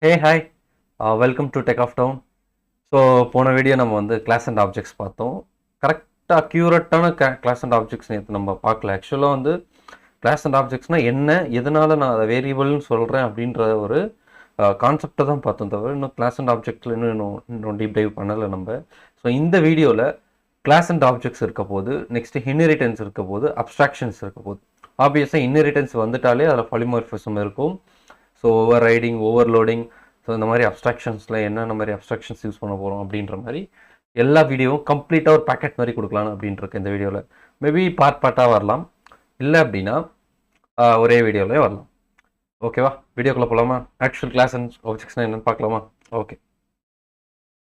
Hey, hi. Welcome to Tech of Town. So போன video நம்ம வந்து கிளாஸ் அண்ட் ஆப்ஜெக்ட்ஸ் பார்த்தோம். கரெக்டாக அக்யூரேட்டான கிளாஸ் அண்ட் ஆப்ஜெக்ட்ஸ் நேற்று நம்ம பார்க்கல. ஆக்சுவலாக வந்து கிளாஸ் அண்ட் ஆப்ஜெக்ட்ஸ்னால் என்ன, எதனால் நான் அதை வேரியபிள்னு சொல்கிறேன் அப்படின்ற ஒரு கான்செப்டை தான் பார்த்தோம். தவிர இன்னும் கிளாஸ் அண்ட் ஆப்ஜெக்ட்ஸில் இன்னும் டீப் டைவ் பண்ணலை நம்ம. ஸோ இந்த வீடியோவில் கிளாஸ் அண்ட் ஆப்ஜெக்ட்ஸ் இருக்க போது, நெக்ஸ்ட்டு இன்ஹெரிட்டன்ஸ் இருக்க போது, அப்ஸ்ட்ராக்ஷன்ஸ் இருக்க போது. ஆப்வியஸாக இன்ஹெரிட்டன்ஸ் வந்துட்டாலே அதில் பாலிமார்ஃபிசம் இருக்கும். So over riding, overloading, so இந்த மாதிரி அப்ஸ்ட்ராக்ஷன்ஸில் என்னென்ன மாதிரி அப்ஸ்ட்ராக்ஷன்ஸ் யூஸ் பண்ண போகிறோம் அப்படின்ற மாதிரி எல்லா வீடியோவும் கம்ப்ளீட்டாக ஒரு பேக்கெட் மாதிரி கொடுக்கலான்னு அப்படின்ட்டு இந்த வீடியோவில். மேபி பார்ட்டாக வரலாம், இல்லை அப்படின்னா ஒரே வீடியோவிலே வரலாம். ஓகேவா? வீடியோக்குள்ளே போகலாமா? ஆக்சுவல் கிளாஸ் அண்ட் ஆப்ஜெக்ட்ஸ்னால் என்னென்னு பார்க்கலாமா? ஓகே.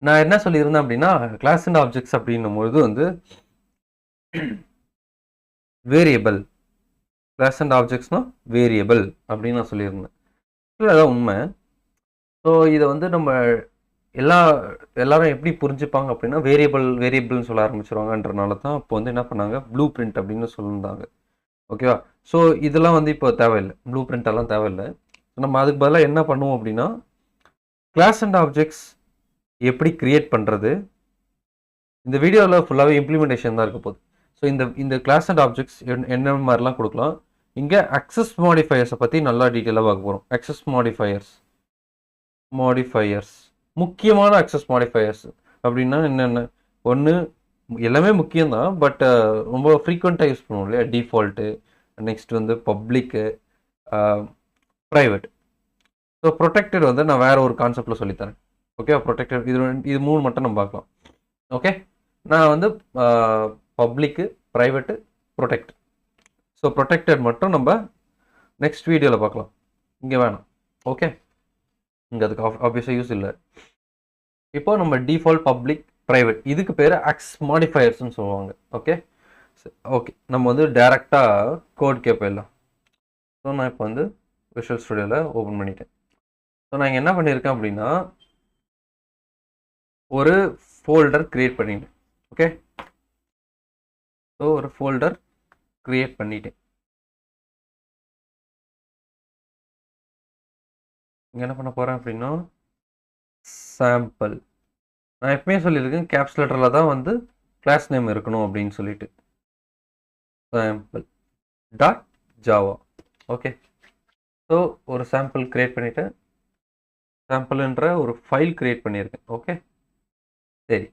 நான் என்ன சொல்லியிருந்தேன் அப்படின்னா, கிளாஸ் அண்ட் ஆப்ஜெக்ட்ஸ் அப்படின்னும் பொழுது வந்து வேரியபிள், கிளாஸ் அண்ட் ஆப்ஜெக்ட்ஸ்னால் வேரியபிள் அப்படின்னு நான் சொல்லியிருந்தேன். இல்லை, அதான் உண்மை. ஸோ இதை வந்து நம்ம எல்லாரும் எப்படி புரிஞ்சுப்பாங்க அப்படின்னா, வேரியபிள்னு சொல்ல ஆரம்பிச்சிருவாங்கன்றனால தான் இப்போ வந்து என்ன பண்ணாங்க, ப்ளூ பிரிண்ட் அப்படின்னு சொல்லியிருந்தாங்க. ஓகேவா? ஸோ இதெல்லாம் வந்து இப்போ தேவையில்லை, ப்ளூ பிரிண்ட் எல்லாம் தேவையில்லை. நம்ம அதுக்கு பதிலாக என்ன பண்ணுவோம் அப்படின்னா, கிளாஸ் அண்ட் ஆப்ஜெக்ட்ஸ் எப்படி கிரியேட் பண்ணுறது, இந்த வீடியோவில் ஃபுல்லாகவே இம்ப்ளிமெண்டேஷன் தான் இருக்க போகுது. ஸோ இந்த கிளாஸ் அண்ட் ஆப்ஜெக்ட்ஸ் என்ன மாதிரிலாம் கொடுக்கலாம். இங்கே அக்சஸ் மாடிஃபயர்ஸை பற்றி நல்லா டீட்டெயிலாக பார்க்க போகிறோம். அக்சஸ் மாடிஃபயர்ஸ், முக்கியமான அக்சஸ் மாடிஃபயர்ஸ் அப்படின்னா என்னென்ன? ஒன்று, எல்லாமே முக்கியம்தான், பட் ரொம்ப ஃப்ரீக்வெண்ட்டாக யூஸ் பண்ணுவோம் இல்லையா? டிஃபால்ட்டு, நெக்ஸ்ட் வந்து பப்ளிக்கு, ப்ரைவேட். ஸோ ப்ரொடெக்டட் வந்து நான் வேறு ஒரு கான்செப்டில் சொல்லித்தரேன். ஓகே, ப்ரொடெக்டட் இது மூணு மட்டும் நம்ம பார்க்கலாம். ஓகே, நான் வந்து பப்ளிக்கு, ப்ரைவேட்டு, ப்ரொடெக்ட். ஸோ ப்ரொடெக்டட் மட்டும் நம்ம நெக்ஸ்ட் வீடியோவில் பார்க்கலாம், இங்கே வேணாம். ஓகே, இங்கே அதுக்கு ஆப்வியஸாக யூஸ் இல்லை. இப்போ நம்ம டிஃபால்ட், பப்ளிக், ப்ரைவேட், இதுக்கு பேர் அக்சஸ் மாடிஃபயர்ஸ்னு சொல்லுவாங்க. ஓகே ஓகே, நம்ம வந்து டேரெக்டாக கோட் போயிடலாம். ஸோ நான் இப்போ வந்து விஷுவல் ஸ்டுடியோவில் ஓப்பன் பண்ணிட்டேன். ஸோ நான் இங்கே என்ன பண்ணியிருக்கேன் அப்படின்னா, ஒரு ஃபோல்டர் க்ரியேட் பண்ணிட்டேன். ஓகே, ஸோ ஒரு ஃபோல்டர் க்ரியேட் பண்ணிட்டேன். இங்கே என்ன பண்ண போகிறேன் அப்படின்னா, சாம்பிள். நான் எப்பவுமே சொல்லியிருக்கேன், கேப்ஸ் லெட்டரில் தான் வந்து கிளாஸ் நேம் இருக்கணும் அப்படின்னு சொல்லிட்டு. Sample dot java. Okay, so ஒரு சாம்பிள் க்ரியேட் பண்ணிவிட்டேன். சாம்பிள்ன்ற ஒரு ஃபைல் க்ரியேட் பண்ணியிருக்கேன். ஓகே, சரி.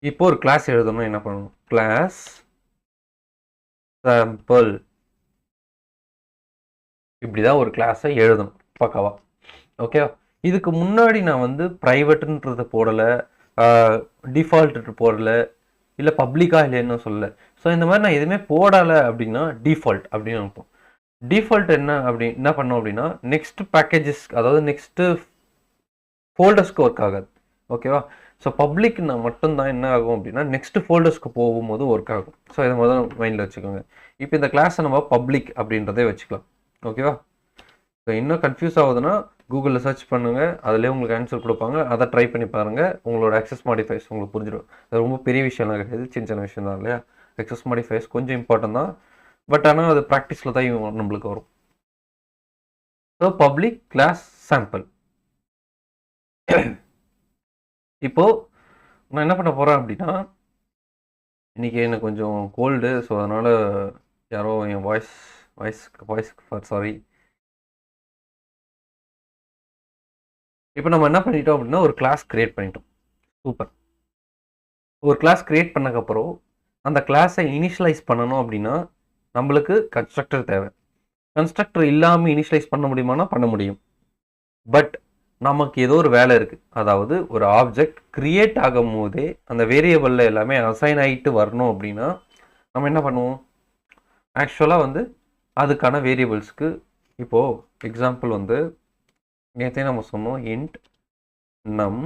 இப்போ ஒரு கிளாஸ் எழுதணும். என்ன பண்ணணும்? கிளாஸ் சாம்பிள், இப்படி தான் ஒரு கிளாஸை எழுதணும் பக்காவா. ஓகே, இதுக்கு முன்னாடி நான் வந்து ப்ரைவேட்டுன்றது போடலை, டிஃபால்ட்டு போடலை, இல்லை பப்ளிக்காக இல்லைன்னு சொல்லலை. ஸோ இந்த மாதிரி நான் எதுவுமே போடலை அப்படின்னா டிஃபால்ட் அப்படின்னு அனுப்போம். டிஃபால்ட் என்ன பண்ணோம் அப்படின்னா, நெக்ஸ்ட் பேக்கேஜஸ், அதாவது நெக்ஸ்ட்டு ஃபோல்டர்ஸ்க்கு ஒர்க் ஆகாது. ஓகேவா? ஸோ பப்ளிக் நான் மட்டும்தான் என்ன ஆகும் அப்படின்னா, நெக்ஸ்ட் ஃபோல்டர்ஸ்க்கு போகும்போது ஒர்க் ஆகும். ஸோ இதை முதல்ல மைண்டில் வச்சுக்கோங்க. இப்போ இந்த கிளாஸை நம்ம பப்ளிக் அப்படின்றதே வச்சுக்கலாம். ஓகேவா? ஸோ இன்னும் கன்ஃபியூஸ் ஆகுதுன்னா கூகுளில் சர்ச் பண்ணுங்கள், அதிலே உங்களுக்கு ஆன்சர் கொடுப்பாங்க, அதை ட்ரை பண்ணி பாருங்கள். உங்களோட அக்சஸ் மாடிஃபைஸ் உங்களுக்கு புரிஞ்சிடும். அது ரொம்ப பெரிய விஷயம்லாம் கிடையாது, சின்ன விஷயம் தான் இல்லையா? அக்சஸ் மாடிஃபைஸ் கொஞ்சம் இம்பார்ட்டன் தான், பட் ஆனால் அது ப்ராக்டிஸில் தான் நம்மளுக்கு வரும். So public class sample. இப்போது நான் என்ன பண்ண போகிறேன் அப்படின்னா, இன்றைக்கி எனக்கு கொஞ்சம் கோல்டு, ஸோ அதனால் யாரோ என் வாய்ஸ் சாரி. இப்போ நம்ம என்ன பண்ணிட்டோம் அப்படின்னா, ஒரு கிளாஸ் க்ரியேட் பண்ணிட்டோம். சூப்பர். ஒரு கிளாஸ் க்ரியேட் பண்ணக்கப்புறம் அந்த கிளாஸை இனிஷியலைஸ் பண்ணணும் அப்படின்னா நம்மளுக்கு கன்ஸ்ட்ரக்டர் தேவை. கன்ஸ்ட்ரக்டர் இல்லாமல் இனிஷியலைஸ் பண்ண முடியுமானா பண்ண முடியும். பட் நமக்கு ஏதோ ஒரு வேலை இருக்குது. அதாவது ஒரு ஆப்ஜெக்ட் க்ரியேட் ஆகும் போதே அந்த வேரியபிளில் எல்லாமே அசைன் ஆகிட்டு வரணும் அப்படின்னா நம்ம என்ன பண்ணுவோம்? ஆக்சுவலாக வந்து அதுக்கான வேரியபிள்ஸ்க்கு, இப்போது எக்ஸாம்பிள் வந்து நேற்றே நம்ம சொன்னோம், இன்ட் நம்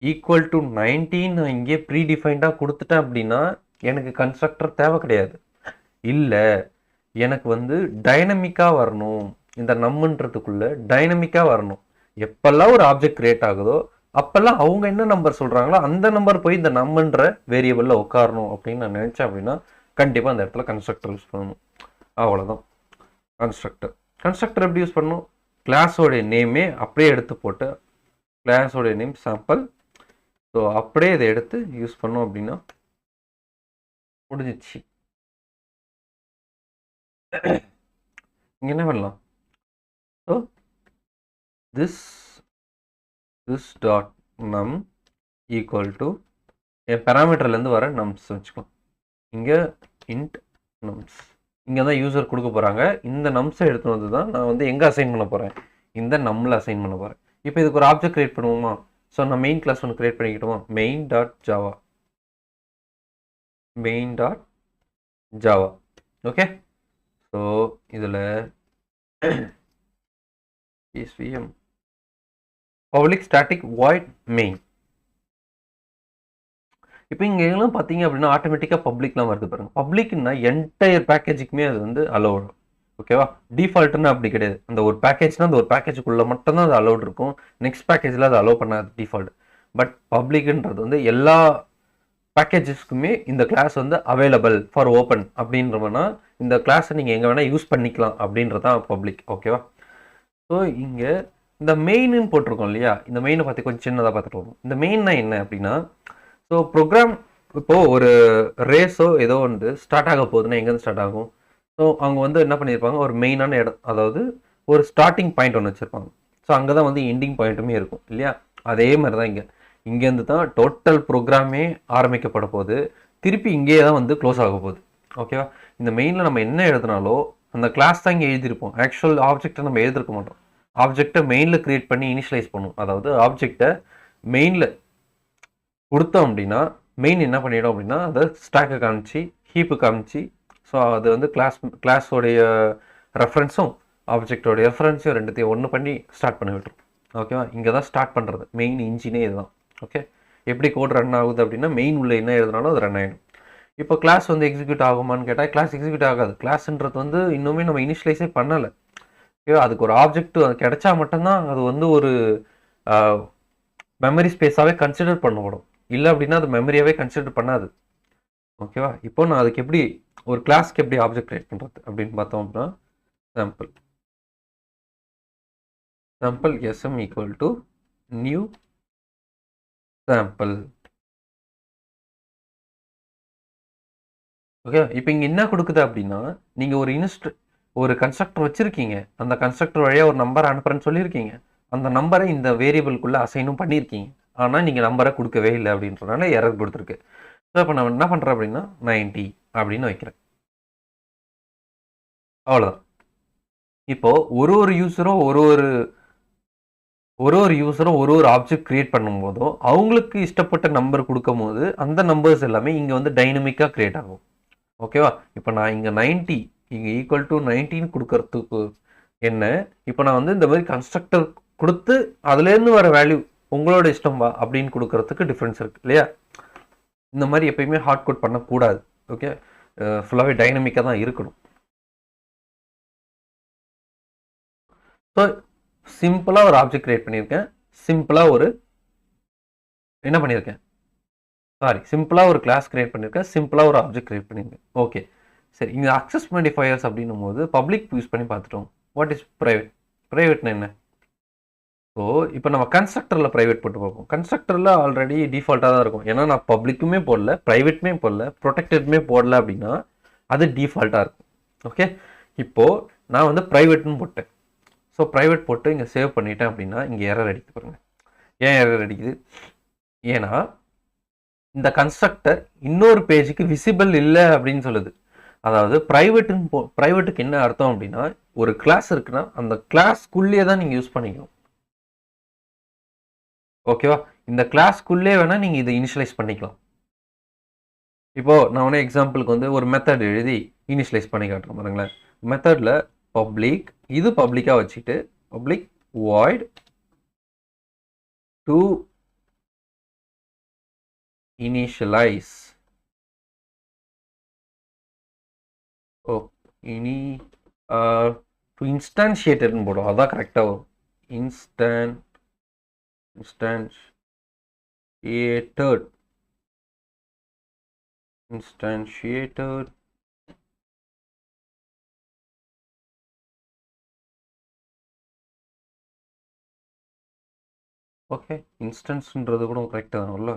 ஈக்குவல் டு 19 நான் இங்கே ப்ரீடிஃபைண்டாக கொடுத்துட்டேன் அப்படின்னா எனக்கு கன்ஸ்ட்ரக்டர் தேவை கிடையாது. இல்லை, எனக்கு வந்து டைனமிக்காக வரணும், இந்த நம்மன்றதுக்குள்ளே டைனமிக்காக வரணும். எப்பெல்லாம் ஒரு ஆப்ஜெக்ட் கிரியேட் ஆகுதோ அப்போல்லாம் அவங்க என்ன நம்பர் சொல்கிறாங்களோ அந்த நம்பர் போய் இந்த நம்மன்ற வேரியபிளில் உட்காரணும் அப்படின்னு நான் நினச்சேன் அப்படின்னா கண்டிப்பாக அந்த இடத்துல கன்ஸ்ட்ரக்டர் யூஸ் பண்ணணும். அவ்வளோதான் கன்ஸ்ட்ரக்டர் எப்படி யூஸ் பண்ணணும்? கிளாஸோடைய நேமே அப்படியே எடுத்து போட்டு கிளாஸோடைய நேம் சாம்பிள். ஸோ அப்படியே இதை எடுத்து யூஸ் பண்ணோம் அப்படின்னா முடிஞ்சிச்சு. இங்கே என்ன பண்ணலாம்? So this dot num equal to N பேராமீட்டர்லேருந்து வர நம்ஸ் வச்சுக்கலாம். இங்கே int nums இங்கே தான் யூசர் கொடுக்க போகிறாங்க. இந்த நம்ஸை எடுத்து வந்து தான் நான் வந்து எங்கே அசைன் பண்ண போகிறேன்? இந்த நம்மள அசைன் பண்ண போகிறேன். இப்போ இதுக்கு ஒரு ஆப்ஜெக்ட் கிரியேட் பண்ணுவோமா? ஸோ நான் மெயின் கிளாஸ் ஒன்று கிரியேட் பண்ணிக்கிட்டோமா? Main dot java. Okay, so இதில் svm public static void main. இப்போ இங்கே எல்லாம் பார்த்தீங்க அப்படின்னா ஆட்டோமேட்டிக்காக பப்ளிக்லாம் வருது பாருங்க. பப்ளிக்னா என்டையர் பேக்கேஜுக்குமே அது வந்து அலோடு. ஓகேவா? டிஃபால்ட்னா அப்படி கிடையாது. அந்த ஒரு பேக்கேஜ்னா அந்த ஒரு பேக்கேஜுக்குள்ளே மட்டும்தான் அது அலோட் இருக்கும். நெக்ஸ்ட் பேக்கேஜில் அது அலோவ் பண்ணாது டிஃபால்ட். பட் பப்ளிக்ன்றது வந்து எல்லா பேக்கேஜஸ்க்குமே இந்த கிளாஸ் வந்து அவைலபிள் ஃபார் ஓப்பன் அப்படின்றவனா இந்த கிளாஸை நீங்கள் எங்கே வேணால் யூஸ் பண்ணிக்கலாம் அப்படின்றதான் பப்ளிக். ஓகேவா? ஸோ இங்கே இந்த மெயின்னு போட்டிருக்கோம் இல்லையா? இந்த மெயினை பற்றி கொஞ்சம் சின்னதாக பார்த்துட்டு வரும். இந்த மெயின்னா என்ன அப்படின்னா, ஸோ ப்ரோக்ராம் இப்போது ஒரு ரேஸோ ஏதோ வந்து ஸ்டார்ட் ஆக போகுதுன்னா எங்கேருந்து ஸ்டார்ட் ஆகும்? ஸோ அவங்க வந்து என்ன பண்ணியிருப்பாங்க, ஒரு மெயினான இடம், அதாவது ஒரு ஸ்டார்டிங் பாயிண்ட் ஒன்று வச்சுருப்பாங்க. ஸோ அங்கே தான் வந்து எண்டிங் பாயிண்ட்டுமே இருக்கும் இல்லையா? அதே மாதிரி தான் இங்கேருந்து தான் டோட்டல் ப்ரோக்ராமே ஆரம்பிக்கப்பட போகுது. திருப்பி இங்கேயே தான் வந்து க்ளோஸ் ஆக போகுது. ஓகேவா? இந்த மெயினில் நம்ம என்ன எழுதினாலோ அந்த கிளாஸ் தான் இங்கே எழுதியிருப்போம். ஆக்சுவல் ஆப்ஜெக்டை நம்ம எழுதிருக்க மாட்டோம். ஆப்ஜெக்டை மெயினில் க்ரியேட் பண்ணி இனிஷியலைஸ் பண்ணும். அதாவது ஆப்ஜெக்டை மெயினில் கொடுத்தோம் அப்படின்னா மெயின் என்ன பண்ணிடும் அப்படின்னா அதை ஸ்டாக்கை காமிச்சு ஹீப்பு காமிச்சு, ஸோ அது வந்து கிளாஸோடைய ரெஃபரன்ஸும் ஆப்ஜெக்டோடைய ரெஃபரன்ஸையும் ரெண்டுத்தையும் ஒன்று பண்ணி ஸ்டார்ட் பண்ணி விட்டுரும். ஓகேவா? இங்கே தான் ஸ்டார்ட் பண்ணுறது மெயின் இன்ஜினே இதுதான். ஓகே, எப்படி கோட் ரன் ஆகுது அப்படின்னா மெயின் உள்ள என்ன எழுதினாலும் அது ரன் ஆகிடும். இப்போ கிளாஸ் வந்து எக்ஸிக்யூட் ஆகுமான்னு கேட்டால் கிளாஸ் எக்ஸிக்யூட் ஆகாது. கிளாஸ்ன்றது வந்து இன்னுமே நம்ம இனிஷியலைஸே பண்ணலை. ஓகேவா? அதுக்கு ஒரு ஆப்ஜெக்ட் கிடைச்சா மட்டும்தான் அது வந்து ஒரு மெமரி ஸ்பேஸாகவே கன்சிடர் பண்ணப்படும். இல்லை அப்படின்னா அது மெமரியாகவே கன்சிடர் பண்ணாது. ஓகேவா? இப்போ நான் அதுக்கு எப்படி ஒரு கிளாஸ்க்கு எப்படி ஆப்ஜெக்ட் கிரியேட் பண்ணுறது அப்படின்னு பார்த்தோம் அப்படின்னா sample sm equal to new sample. Okay, இப்போ இங்கே என்ன கொடுக்குது அப்படின்னா, நீங்கள் ஒரு கன்ஸ்ட்ரக்டர் வச்சுருக்கீங்க. அந்த கன்ஸ்ட்ரக்டர் வழியாக ஒரு நம்பர் அனுப்புறேன்னு சொல்லியிருக்கீங்க. அந்த நம்பரை இந்த வேரியபிள்குள்ளே அசைனும் பண்ணியிருக்கீங்க. ஆனால் நீங்கள் நம்பரை கொடுக்கவே இல்லை அப்படின்றனால எரர் கொடுத்துருக்கு. ஸோ இப்போ நான் என்ன பண்ணுறேன் அப்படின்னா 90 அப்படின்னு வைக்கிறேன். அவ்வளோதான். இப்போது ஒரு யூஸரும் ஒரு ஆப்ஜெக்ட் கிரியேட் பண்ணும்போதும் அவங்களுக்கு இஷ்டப்பட்ட நம்பர் கொடுக்கும் போது அந்த நம்பர்ஸ் எல்லாமே இங்கே வந்து டைனமிக்காக கிரியேட் ஆகும். ஓகேவா? இப்போ நான் இங்கே 90 இங்கே ஈக்குவல் டு 19 கொடுக்கறதுக்கு என்ன, இப்போ நான் வந்து இந்த மாதிரி கன்ஸ்ட்ரக்டர் கொடுத்து அதுலேருந்து வர வேல்யூ உங்களோட இஷ்டம்பா அப்படின்னு கொடுக்கறதுக்கு டிஃப்ரென்ஸ் இருக்குது இல்லையா? இந்த மாதிரி எப்பயுமே ஹார்ட் கோட் பண்ணக்கூடாது. ஓகே, ஃபுல்லாகவே டைனமிக்காக தான் இருக்கணும். ஸோ சிம்பிளாக ஒரு ஆப்ஜெக்ட் கிரியேட் பண்ணியிருக்கேன். சிம்பிளாக ஒரு கிளாஸ் கிரியேட் பண்ணியிருக்கேன். சிம்பிளாக ஒரு ஆப்ஜெக்ட் கிரியேட் பண்ணியிருக்கேன். ஓகே, சரி. இங்கே அக்சஸ் மாடிஃபையர்ஸ் அப்படின்னும் போது பப்ளிக் யூஸ் பண்ணி பார்த்துட்டோம். வாட் இஸ் ப்ரைவேட்னா என்ன? ஸோ இப்போ நம்ம கன்ஸ்ட்ரக்டரில் ப்ரைவேட் போட்டு பார்ப்போம். கன்ஸ்ட்ரக்டரில் ஆல்ரெடி டிஃபால்ட்டாக தான் இருக்கும். ஏன்னா நான் பப்ளிக்குமே போடல, ப்ரைவேட்டுமே போடல, ப்ரொடெக்டடுமே போடல அப்படின்னா அது டிஃபால்ட்டாக இருக்கும். ஓகே, இப்போது நான் வந்து ப்ரைவேட்னு போட்டேன். ஸோ ப்ரைவேட் போட்டு இங்கே சேவ் பண்ணிட்டேன் அப்படின்னா இங்கே எரர் அடிக்குது பாருங்கள். ஏன் எரர் அடிக்குது? ஏன்னா இந்த கன்ஸ்ட்ரக்டர் இன்னொரு பேஜுக்கு விசிபிள் இல்லை அப்படின்னு சொல்லுது. அதாவது ப்ரைவேட்டுக்கு என்ன அர்த்தம் அப்படின்னா, ஒரு கிளாஸ் இருக்குன்னா அந்த கிளாஸ்க்குள்ளேயே தான் நீங்கள் யூஸ் பண்ணிக்கணும். ஓகேவா? இந்த கிளாஸ்க்குள்ளே வேணால் நீங்கள் இதை இனிஷியலைஸ் பண்ணிக்கலாம். இப்போது நான் ஒன்று எக்ஸாம்பிளுக்கு வந்து ஒரு மெத்தட் எழுதி இனிஷியலைஸ் பண்ணி காட்டுறேன் பாருங்களேன். மெத்தடில் பப்ளிக், இது பப்ளிக்காக வச்சுட்டு public void to initialize. to instantiated போடும். அதான் கரெக்டாக வரும். instantiated ஓகே, இன்ஸ்டன்ஸ்ன்றது கூட கரெக்டாக தான்ல.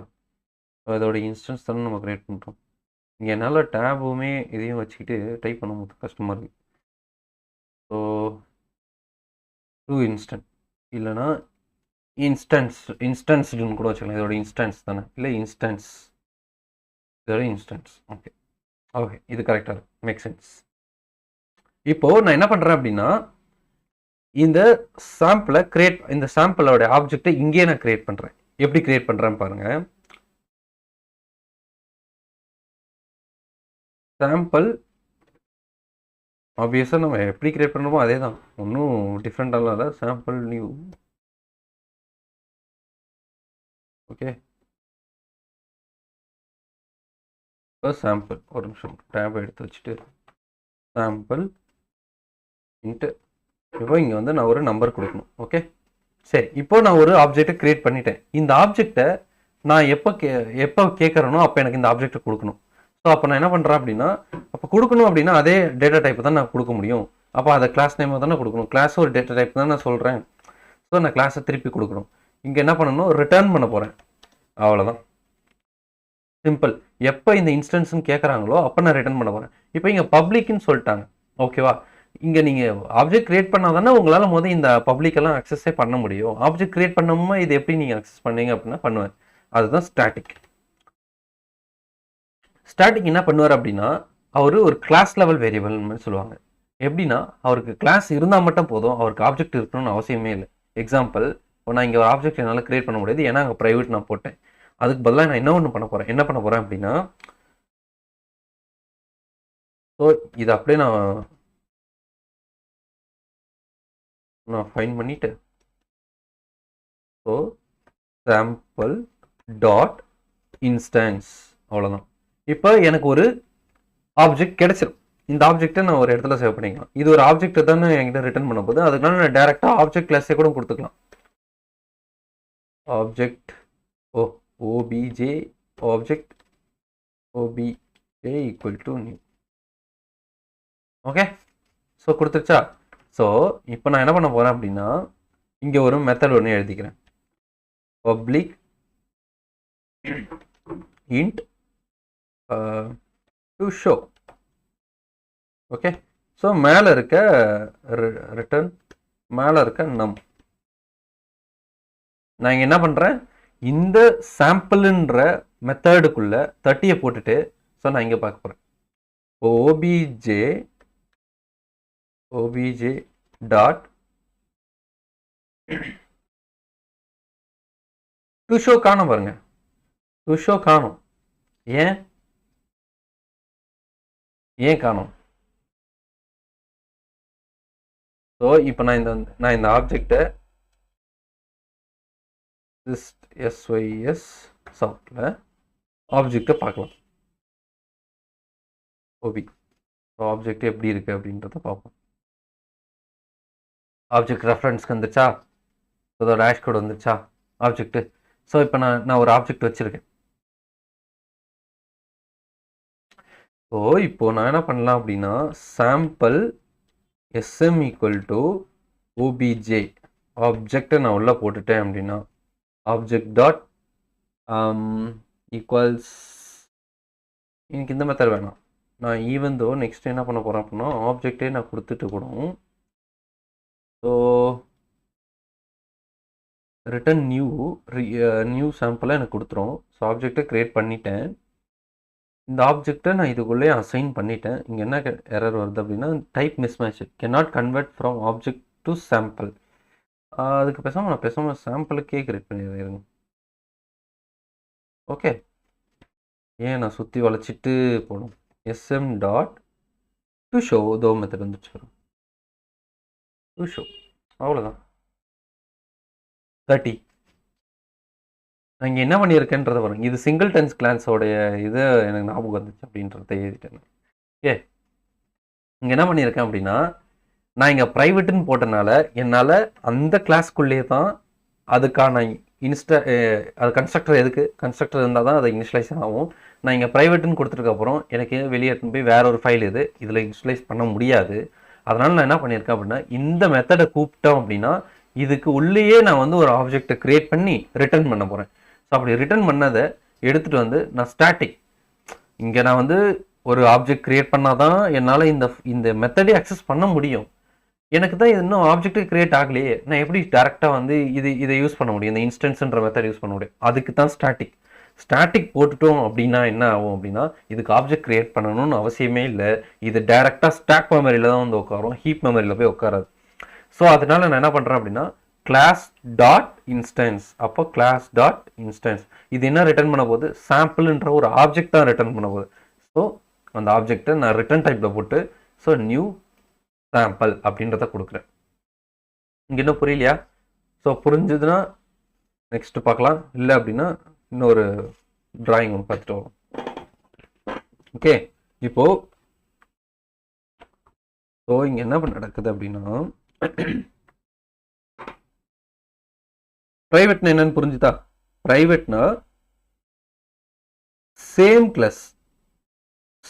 அதோட இன்ஸ்டன்ஸ் தானே நம்ம கிரியேட் பண்ணுறோம். இங்கே என்னால் டேபுமே இதையும் வச்சுக்கிட்டு டைப் பண்ண முடியும், கஷ்டமாக இருக்குது. ஸோ டூ இன்ஸ்டன்ட் இல்லைனா இன்ஸ்டன்ஸ்டுன்னு கூட வச்சுக்கலாம். இதோட இன்ஸ்டன்ஸ் தானே, இல்லை இன்ஸ்டன்ஸ், இதோட இன்ஸ்டன்ஸ். ஓகே ஓகே, இது கரெக்டாக இருக்கும், மேக் சென்ஸ். இப்போது நான் என்ன பண்ணுறேன் அப்படின்னா, இந்த சாம்பிளை இந்த சாம்பிளோட ஆப்ஜெக்டை இங்கேயே நான் கிரியேட் பண்ணுறேன். எப்படி கிரியேட் பண்ணுறேன்னு பாருங்கள். சாம்பிள் ஆப்வியஸாக நம்ம எப்படி கிரியேட் பண்ணுறோமோ அதே தான், ஒன்றும் டிஃப்ரெண்டாலாம் இல்லை. Sample new. ஓகே, இப்போ சாம்பிள், ஒரு நிமிஷம் டேப் எடுத்து வச்சுட்டு சாம்பிள் இன்ட்டு, இப்போ இங்கே வந்து நான் ஒரு நம்பர் கொடுக்கணும். ஓகே சரி, இப்போ நான் ஒரு ஆப்ஜெக்டை கிரியேட் பண்ணிட்டேன். இந்த ஆப்ஜெக்டை நான் எப்போ கேட்குறேனோ அப்போ எனக்கு இந்த ஆப்ஜெக்டை கொடுக்கணும். ஸோ அப்போ நான் என்ன பண்ணுறேன் அப்படின்னா, அப்போ கொடுக்கணும் அப்படின்னா அதே டேட்டா டைப்பை தான் நான் கொடுக்க முடியும். அப்போ அதை கிளாஸ் நேமை தானே கொடுக்கணும். கிளாஸ் ஒரு டேட்டா டைப் தான் நான் சொல்கிறேன். ஸோ நான் கிளாஸை திருப்பி கொடுக்கணும். இங்கே என்ன பண்ணணும், ரிட்டர்ன் பண்ண போகிறேன். அவ்வளோதான், சிம்பிள். எப்போ இந்த இன்ஸ்டன்ஸ்ன்னு கேட்குறாங்களோ அப்போ நான் ரிட்டர்ன் பண்ண போகிறேன். இப்போ இங்கே பப்ளிக்னு சொல்லிட்டாங்க. ஓகேவா, இங்கே நீங்கள் ஆப்ஜெக்ட் கிரியேட் பண்ணால் தானே உங்களால் இந்த பப்ளிக்கெல்லாம் அக்சஸே பண்ண முடியும். ஆப்ஜெக்ட் கிரியேட் பண்ணாமல் இது எப்படி நீங்கள் அக்சஸ் பண்ணீங்க அப்படின்னா பண்ணுவேன். அதுதான் ஸ்டாட்டிக். ஸ்டாட்டிக் என்ன பண்ணுவார் அப்படின்னா, அவர் ஒரு கிளாஸ் லெவல் வேரியபிள்னு சொல்லுவாங்க. எப்படின்னா, அவருக்கு கிளாஸ் இருந்தால் மட்டும் போதும், அவருக்கு ஆப்ஜெக்ட் இருக்கணும்னு அவசியமே இல்லை. எக்ஸாம்பிள், இப்போ நான் இங்கே ஒரு ஆப்ஜெக்ட் என்னால் கிரியேட் பண்ண முடியாது, ஏன்னா அங்கே ப்ரைவேட் நான் போட்டேன். அதுக்கு பதிலாக நான் என்ன பண்ண போகிறேன் அப்படின்னா, ஸோ இதை அப்படியே நான் ஃபைன் பண்ணிட்டு, ஸோ சாம்பிள் டாட் இன்ஸ்டன்ஸ், அவ்வளோதான். இப்போ எனக்கு ஒரு ஆப்ஜெக்ட் கிடைச்சிடும். இந்த ஆப்ஜெக்டை நான் ஒரு இடத்துல சேவ் பண்ணிக்கலாம். இது ஒரு ஆப்ஜெக்ட் தானே என்கிட்ட ரிட்டர்ன் பண்ண போகுது. அதுக்குனால நான் டேரெக்டாக ஆப்ஜெக்ட் கிளாஸே கூட கொடுத்துக்கலாம். Object OBJ object OBJ equal to new. Okay, so கொடுத்துருச்சா. ஸோ இப்போ நான் என்ன பண்ண போகிறேன் அப்படின்னா, இங்கே ஒரு மெத்தட் ஒன்று எழுதிக்கிறேன். Public int to show. Okay, so மேலே இருக்க ரிட்டர்ன், மேலே இருக்க நம். நான் இங்கே என்ன பண்ணுறேன், இந்த சாம்பிள்ன்ற மெத்தடுக்குள்ளே 30 போட்டுட்டு, ஸோ நான் இங்கே பார்க்க போகிறேன். ஓபிஜே டாட் டு ஷோ காணும் பாருங்க, டு ஷோ காணும். ஏன் காணும்? ஸோ இப்போ நான் இந்த ஆப்ஜெக்டை SYS சாஃப்டில் ஆப்ஜெக்டை பார்க்கலாம். ஓபி ஆப்ஜெக்ட் எப்படி இருக்குது அப்படின்றத பார்ப்போம். ஆப்ஜெக்ட் ரெஃபரன்ஸ்க்கு வந்துருச்சா, அதோட டேஷ் கோட் வந்துருச்சா ஆப்ஜெக்ட்டு. ஸோ இப்போ நான் ஒரு ஆப்ஜெக்ட் வச்சுருக்கேன். ஸோ இப்போது நான் என்ன பண்ணலாம் அப்படின்னா, sample SM equal to OBJ ஆப்ஜெக்டை நான் உள்ளே போட்டுட்டேன் அப்படின்னா, ஆப்ஜெக்ட் டாட் ஈக்குவல்ஸ், எனக்கு இந்த மெத்தட் வேணாம். நான் ஈவன் தோ நெக்ஸ்ட் என்ன பண்ண போகிறேன் அப்படின்னா, ஆப்ஜெக்டே நான் கொடுத்துட்டு கூட, ஸோ ரிட்டர்ன் நியூ சாம்பிளை எனக்கு கொடுத்துரும். ஸோ ஆப்ஜெக்டை க்ரியேட் பண்ணிட்டேன். இந்த ஆப்ஜெக்டை நான் இதுக்குள்ளே அசைன் பண்ணிட்டேன். இங்கே என்ன எரர் வருது அப்படின்னா, type mismatch, cannot convert from object to sample. அதுக்கு நான் சாம்பிளுக்கே கிரியேட் பண்ணிடுறேன். ஓகே, ஏன் நான் சுற்றி வளைச்சிட்டு போகணும். SM டாட் டு ஷோ, தோ மெத்தட் வந்துச்சு வரும், டு ஷோ, அவ்வளோதான். 30. நான் இங்கே என்ன பண்ணியிருக்கேன்றதை பாருங்க. இது சிங்கிள்டன்ஸ் கிளான்ஸோடைய இது எனக்கு ஞாபகம் வந்துச்சு அப்படின்றத எழுதிட்டேன். ஓகே, இங்கே என்ன பண்ணியிருக்கேன் அப்படின்னா, நான் இங்கே ப்ரைவேட்டுன்னு போட்டனால என்னால் அந்த கிளாஸ்க்குள்ளேயே தான் அதுக்கான அது கன்ஸ்ட்ரக்டர், எதுக்கு கன்ஸ்ட்ரக்டர் இருந்தால் தான் அதை இனிஷியலைஸ் ஆகும். நான் இங்கே ப்ரைவேட்டுன்னு கொடுத்துருக்கப்புறம் எனக்கு வெளியே எடுத்துன்னு போய் வேற ஒரு ஃபைல் இதில் இனிஷியலைஸ் பண்ண முடியாது. அதனால் நான் என்ன பண்ணியிருக்கேன் அப்படின்னா, இந்த மெத்தடை கூப்பிட்டோம் அப்படின்னா இதுக்கு உள்ளேயே நான் வந்து ஒரு ஆப்ஜெக்டை கிரியேட் பண்ணி ரிட்டர்ன் பண்ண போகிறேன். ஸோ அப்படி ரிட்டர்ன் பண்ணதை எடுத்துகிட்டு வந்து நான் ஸ்டாட்டிக் இங்கே நான் வந்து ஒரு ஆப்ஜெக்ட் கிரியேட் பண்ணால் தான் என்னால் இந்த மெத்தடே அக்சஸ் பண்ண முடியும். எனக்கு தான் இன்னும் ஆப்ஜெக்டே கிரியேட் ஆகலையே, நான் எப்படி டேரெக்டாக வந்து இதை யூஸ் பண்ண முடியும், இந்த இன்ஸ்டன்ஸ்ன்ற மெத்தட் யூஸ் பண்ண முடியும். அதுக்கு தான் ஸ்டாட்டிக் போட்டுட்டோம் அப்படின்னா என்ன ஆகும் அப்படின்னா, இதுக்கு ஆப்ஜெக்ட் கிரியேட் பண்ணணும்னு அவசியமே இல்லை. இது டைரெக்டாக ஸ்டாக் மெமரியில் தான் வந்து உட்காரும், ஹீப் மெமரியில் போய் உட்காராது. ஸோ அதனால நான் என்ன பண்ணுறேன் அப்படின்னா கிளாஸ் டாட் இன்ஸ்டன்ஸ். அப்போ கிளாஸ் டாட் இன்ஸ்டன்ஸ் இது என்ன ரிட்டர்ன் பண்ண போகுது, சாம்பிள்ன்ற ஒரு ஆப்ஜெக்ட் தான் ரிட்டர்ன் பண்ண போகுது. ஸோ அந்த ஆப்ஜெக்டை நான் ரிட்டர்ன் டைப்பில் போட்டு ஸோ நியூ சாம்பிள் அப்படின்றத கொடுக்குறேன். இங்கே இன்னும் புரியலையா? ஸோ புரிஞ்சதுன்னா நெக்ஸ்ட் பார்க்கலாம், இல்லை அப்படின்னா இன்னொரு டிராயிங் ஒன்று பார்த்துட்டு வரும். ஓகே, இப்போ ஸோ இங்கே என்ன நடக்குது அப்படின்னா பிரைவேட்னா என்னன்னு புரிஞ்சுதா? பிரைவேட்னா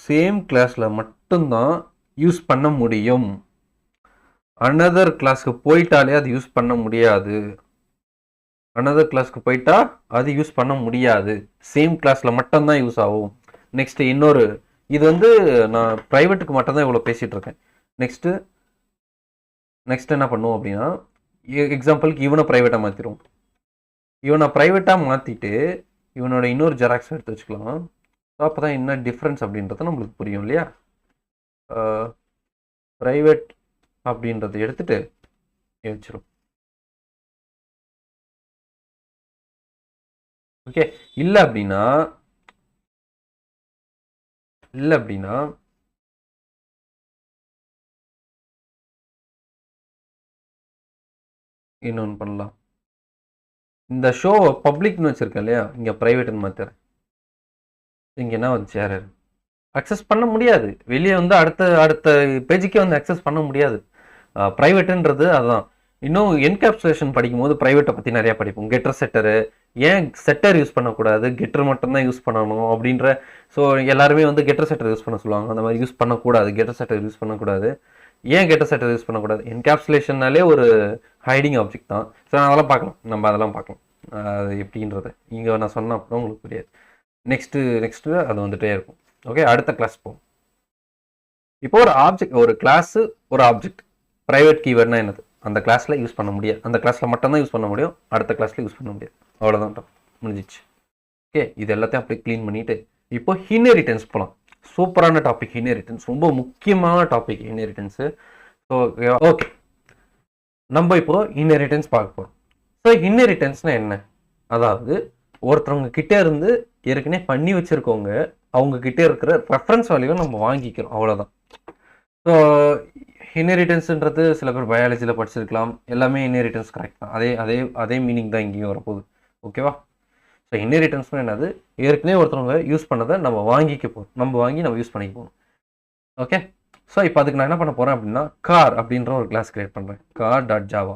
சேம் கிளாஸ்ல மட்டும்தான் யூஸ் பண்ண முடியும். அனதர் கிளாஸ்க்கு போயிட்டாலே அது யூஸ் பண்ண முடியாது. அனதர் கிளாஸ்க்கு போயிட்டா அது யூஸ் பண்ண முடியாது. சேம் கிளாஸ்ல மட்டும்தான் யூஸ் ஆகும். நெக்ஸ்ட் இன்னொரு இது வந்து நான் பிரைவேட்டுக்கு மட்டும்தான் இவ்வளோ பேசிட்டு இருக்கேன். நெக்ஸ்ட் என்ன பண்ணுவோம் அப்படின்னா, எக்ஸாம்பிளுக்கு இவனை ப்ரைவேட்டாக மாற்றிடுவோம். இவனை ப்ரைவேட்டாக மாற்றிட்டு இவனோட இன்னொரு ஜெராக்ஸ் எடுத்து வச்சுக்கலாம். ஸோ அப்போ தான் என்ன டிஃப்ரென்ஸ் அப்படின்றது நம்மளுக்கு புரியும் இல்லையா? ப்ரைவேட் அப்படின்றத எடுத்துட்டு வச்சிடும். ஓகே, இல்லை அப்படின்னா இன்னொன்று பண்ணலாம். இந்த ஷோவை பப்ளிக்னு வச்சுருக்கேன் இல்லையா, இங்கே ப்ரைவேட்னு மாற்றுறேன். இங்கே என்ன வந்து சேர் அக்சஸ் பண்ண முடியாது. வெளியே வந்து அடுத்த பேஜுக்கே வந்து அக்சஸ் பண்ண முடியாது. ப்ரைவேட்டுன்றது அதுதான். இன்னும் என்கேப்சுலேஷன் படிக்கும்போது ப்ரைவேட்டை பற்றி நிறையா படிப்போம். கெட்டர் செட்டரு, ஏன் செட்டர் யூஸ் பண்ணக்கூடாது, கெட்டர் மட்டும்தான் யூஸ் பண்ணணும் அப்படின்ற. ஸோ எல்லாருமே வந்து கெட்டர் செட்டர் யூஸ் பண்ண சொல்லுவாங்க. அந்த மாதிரி யூஸ் பண்ணக்கூடாது, கெட்டர் செட்டர் யூஸ் பண்ணக்கூடாது. ஏன் கெட்டர் செட்டர் யூஸ் பண்ணக்கூடாது? என்கேப்சுலேஷன்னாலே ஒரு ஹைடிங் ஆப்ஜெக்ட் தான். ஸோ அதெல்லாம் பார்க்கலாம், நம்ம அதெல்லாம் பார்க்கலாம் அது எப்படின்றது. இங்கே நான் சொன்ன அப்புறம் உங்களுக்கு புரியாது. நெக்ஸ்ட்டு அது வந்துகிட்டே இருக்கும். ஓகே, அடுத்த கிளாஸ் போகும். இப்போ ஒரு கிளாஸு ஒரு ஆப்ஜெக்ட். ப்ரைவேட் கீவேர்ட்னா என்னது? அந்த கிளாஸில் யூஸ் பண்ண முடியாது, அந்த கிளாஸில் மட்டும்தான் யூஸ் பண்ண முடியும், அடுத்த கிளாஸில் யூஸ் பண்ண முடியாது. அவ்வளோதான், முடிஞ்சிச்சு. ஓகே, இது எல்லாத்தையும் அப்படியே க்ளீன் பண்ணிவிட்டு இப்போ இன்ஹெரிட்டன்ஸ் போகலாம். சூப்பரான டாபிக் இன்ஹெரிட்டன்ஸ், ரொம்ப முக்கியமான டாபிக் இன்ஹெரிட்டன்ஸு. ஸோ ஓகே, நம்ம இப்போ இன்ஹெரிட்டன்ஸ் பார்க்க போகிறோம். ஸோ இன்ஹெரிட்டன்ஸ்னால் என்ன? அதாவது ஒருத்தவங்க கிட்டே இருந்து ஏற்கனவே பண்ணி வச்சுருக்கவங்க அவங்க கிட்டே இருக்கிற ரெஃபரன்ஸ் வேல்யூவை நம்ம வாங்கிக்கிறோம், அவ்வளோதான். ஸோ இன்ஹெரிட்டன்ஸுன்றது சில பேர் பயாலஜியில் படிச்சிருக்கலாம். எல்லாமே இன்ஹெரிட்டன்ஸ் கரெக்ட் தான். அதே மீனிங் தான் இங்கேயும் வரப்போகுது. ஓகேவா? ஸோ இன்ஹெரிட்டன்ஸ்னால் என்னது? ஏற்கனவே ஒருத்தவங்க யூஸ் பண்ணதை நம்ம வாங்கிக்க போகிறோம், நம்ம யூஸ் பண்ணிக்க போகிறோம். ஓகே, ஸோ இப்போ அதுக்கு நான் என்ன பண்ண போகிறேன் அப்படின்னா கார் அப்படின்ற ஒரு கிளாஸ் கிரியேட் பண்ணுறேன். car.java.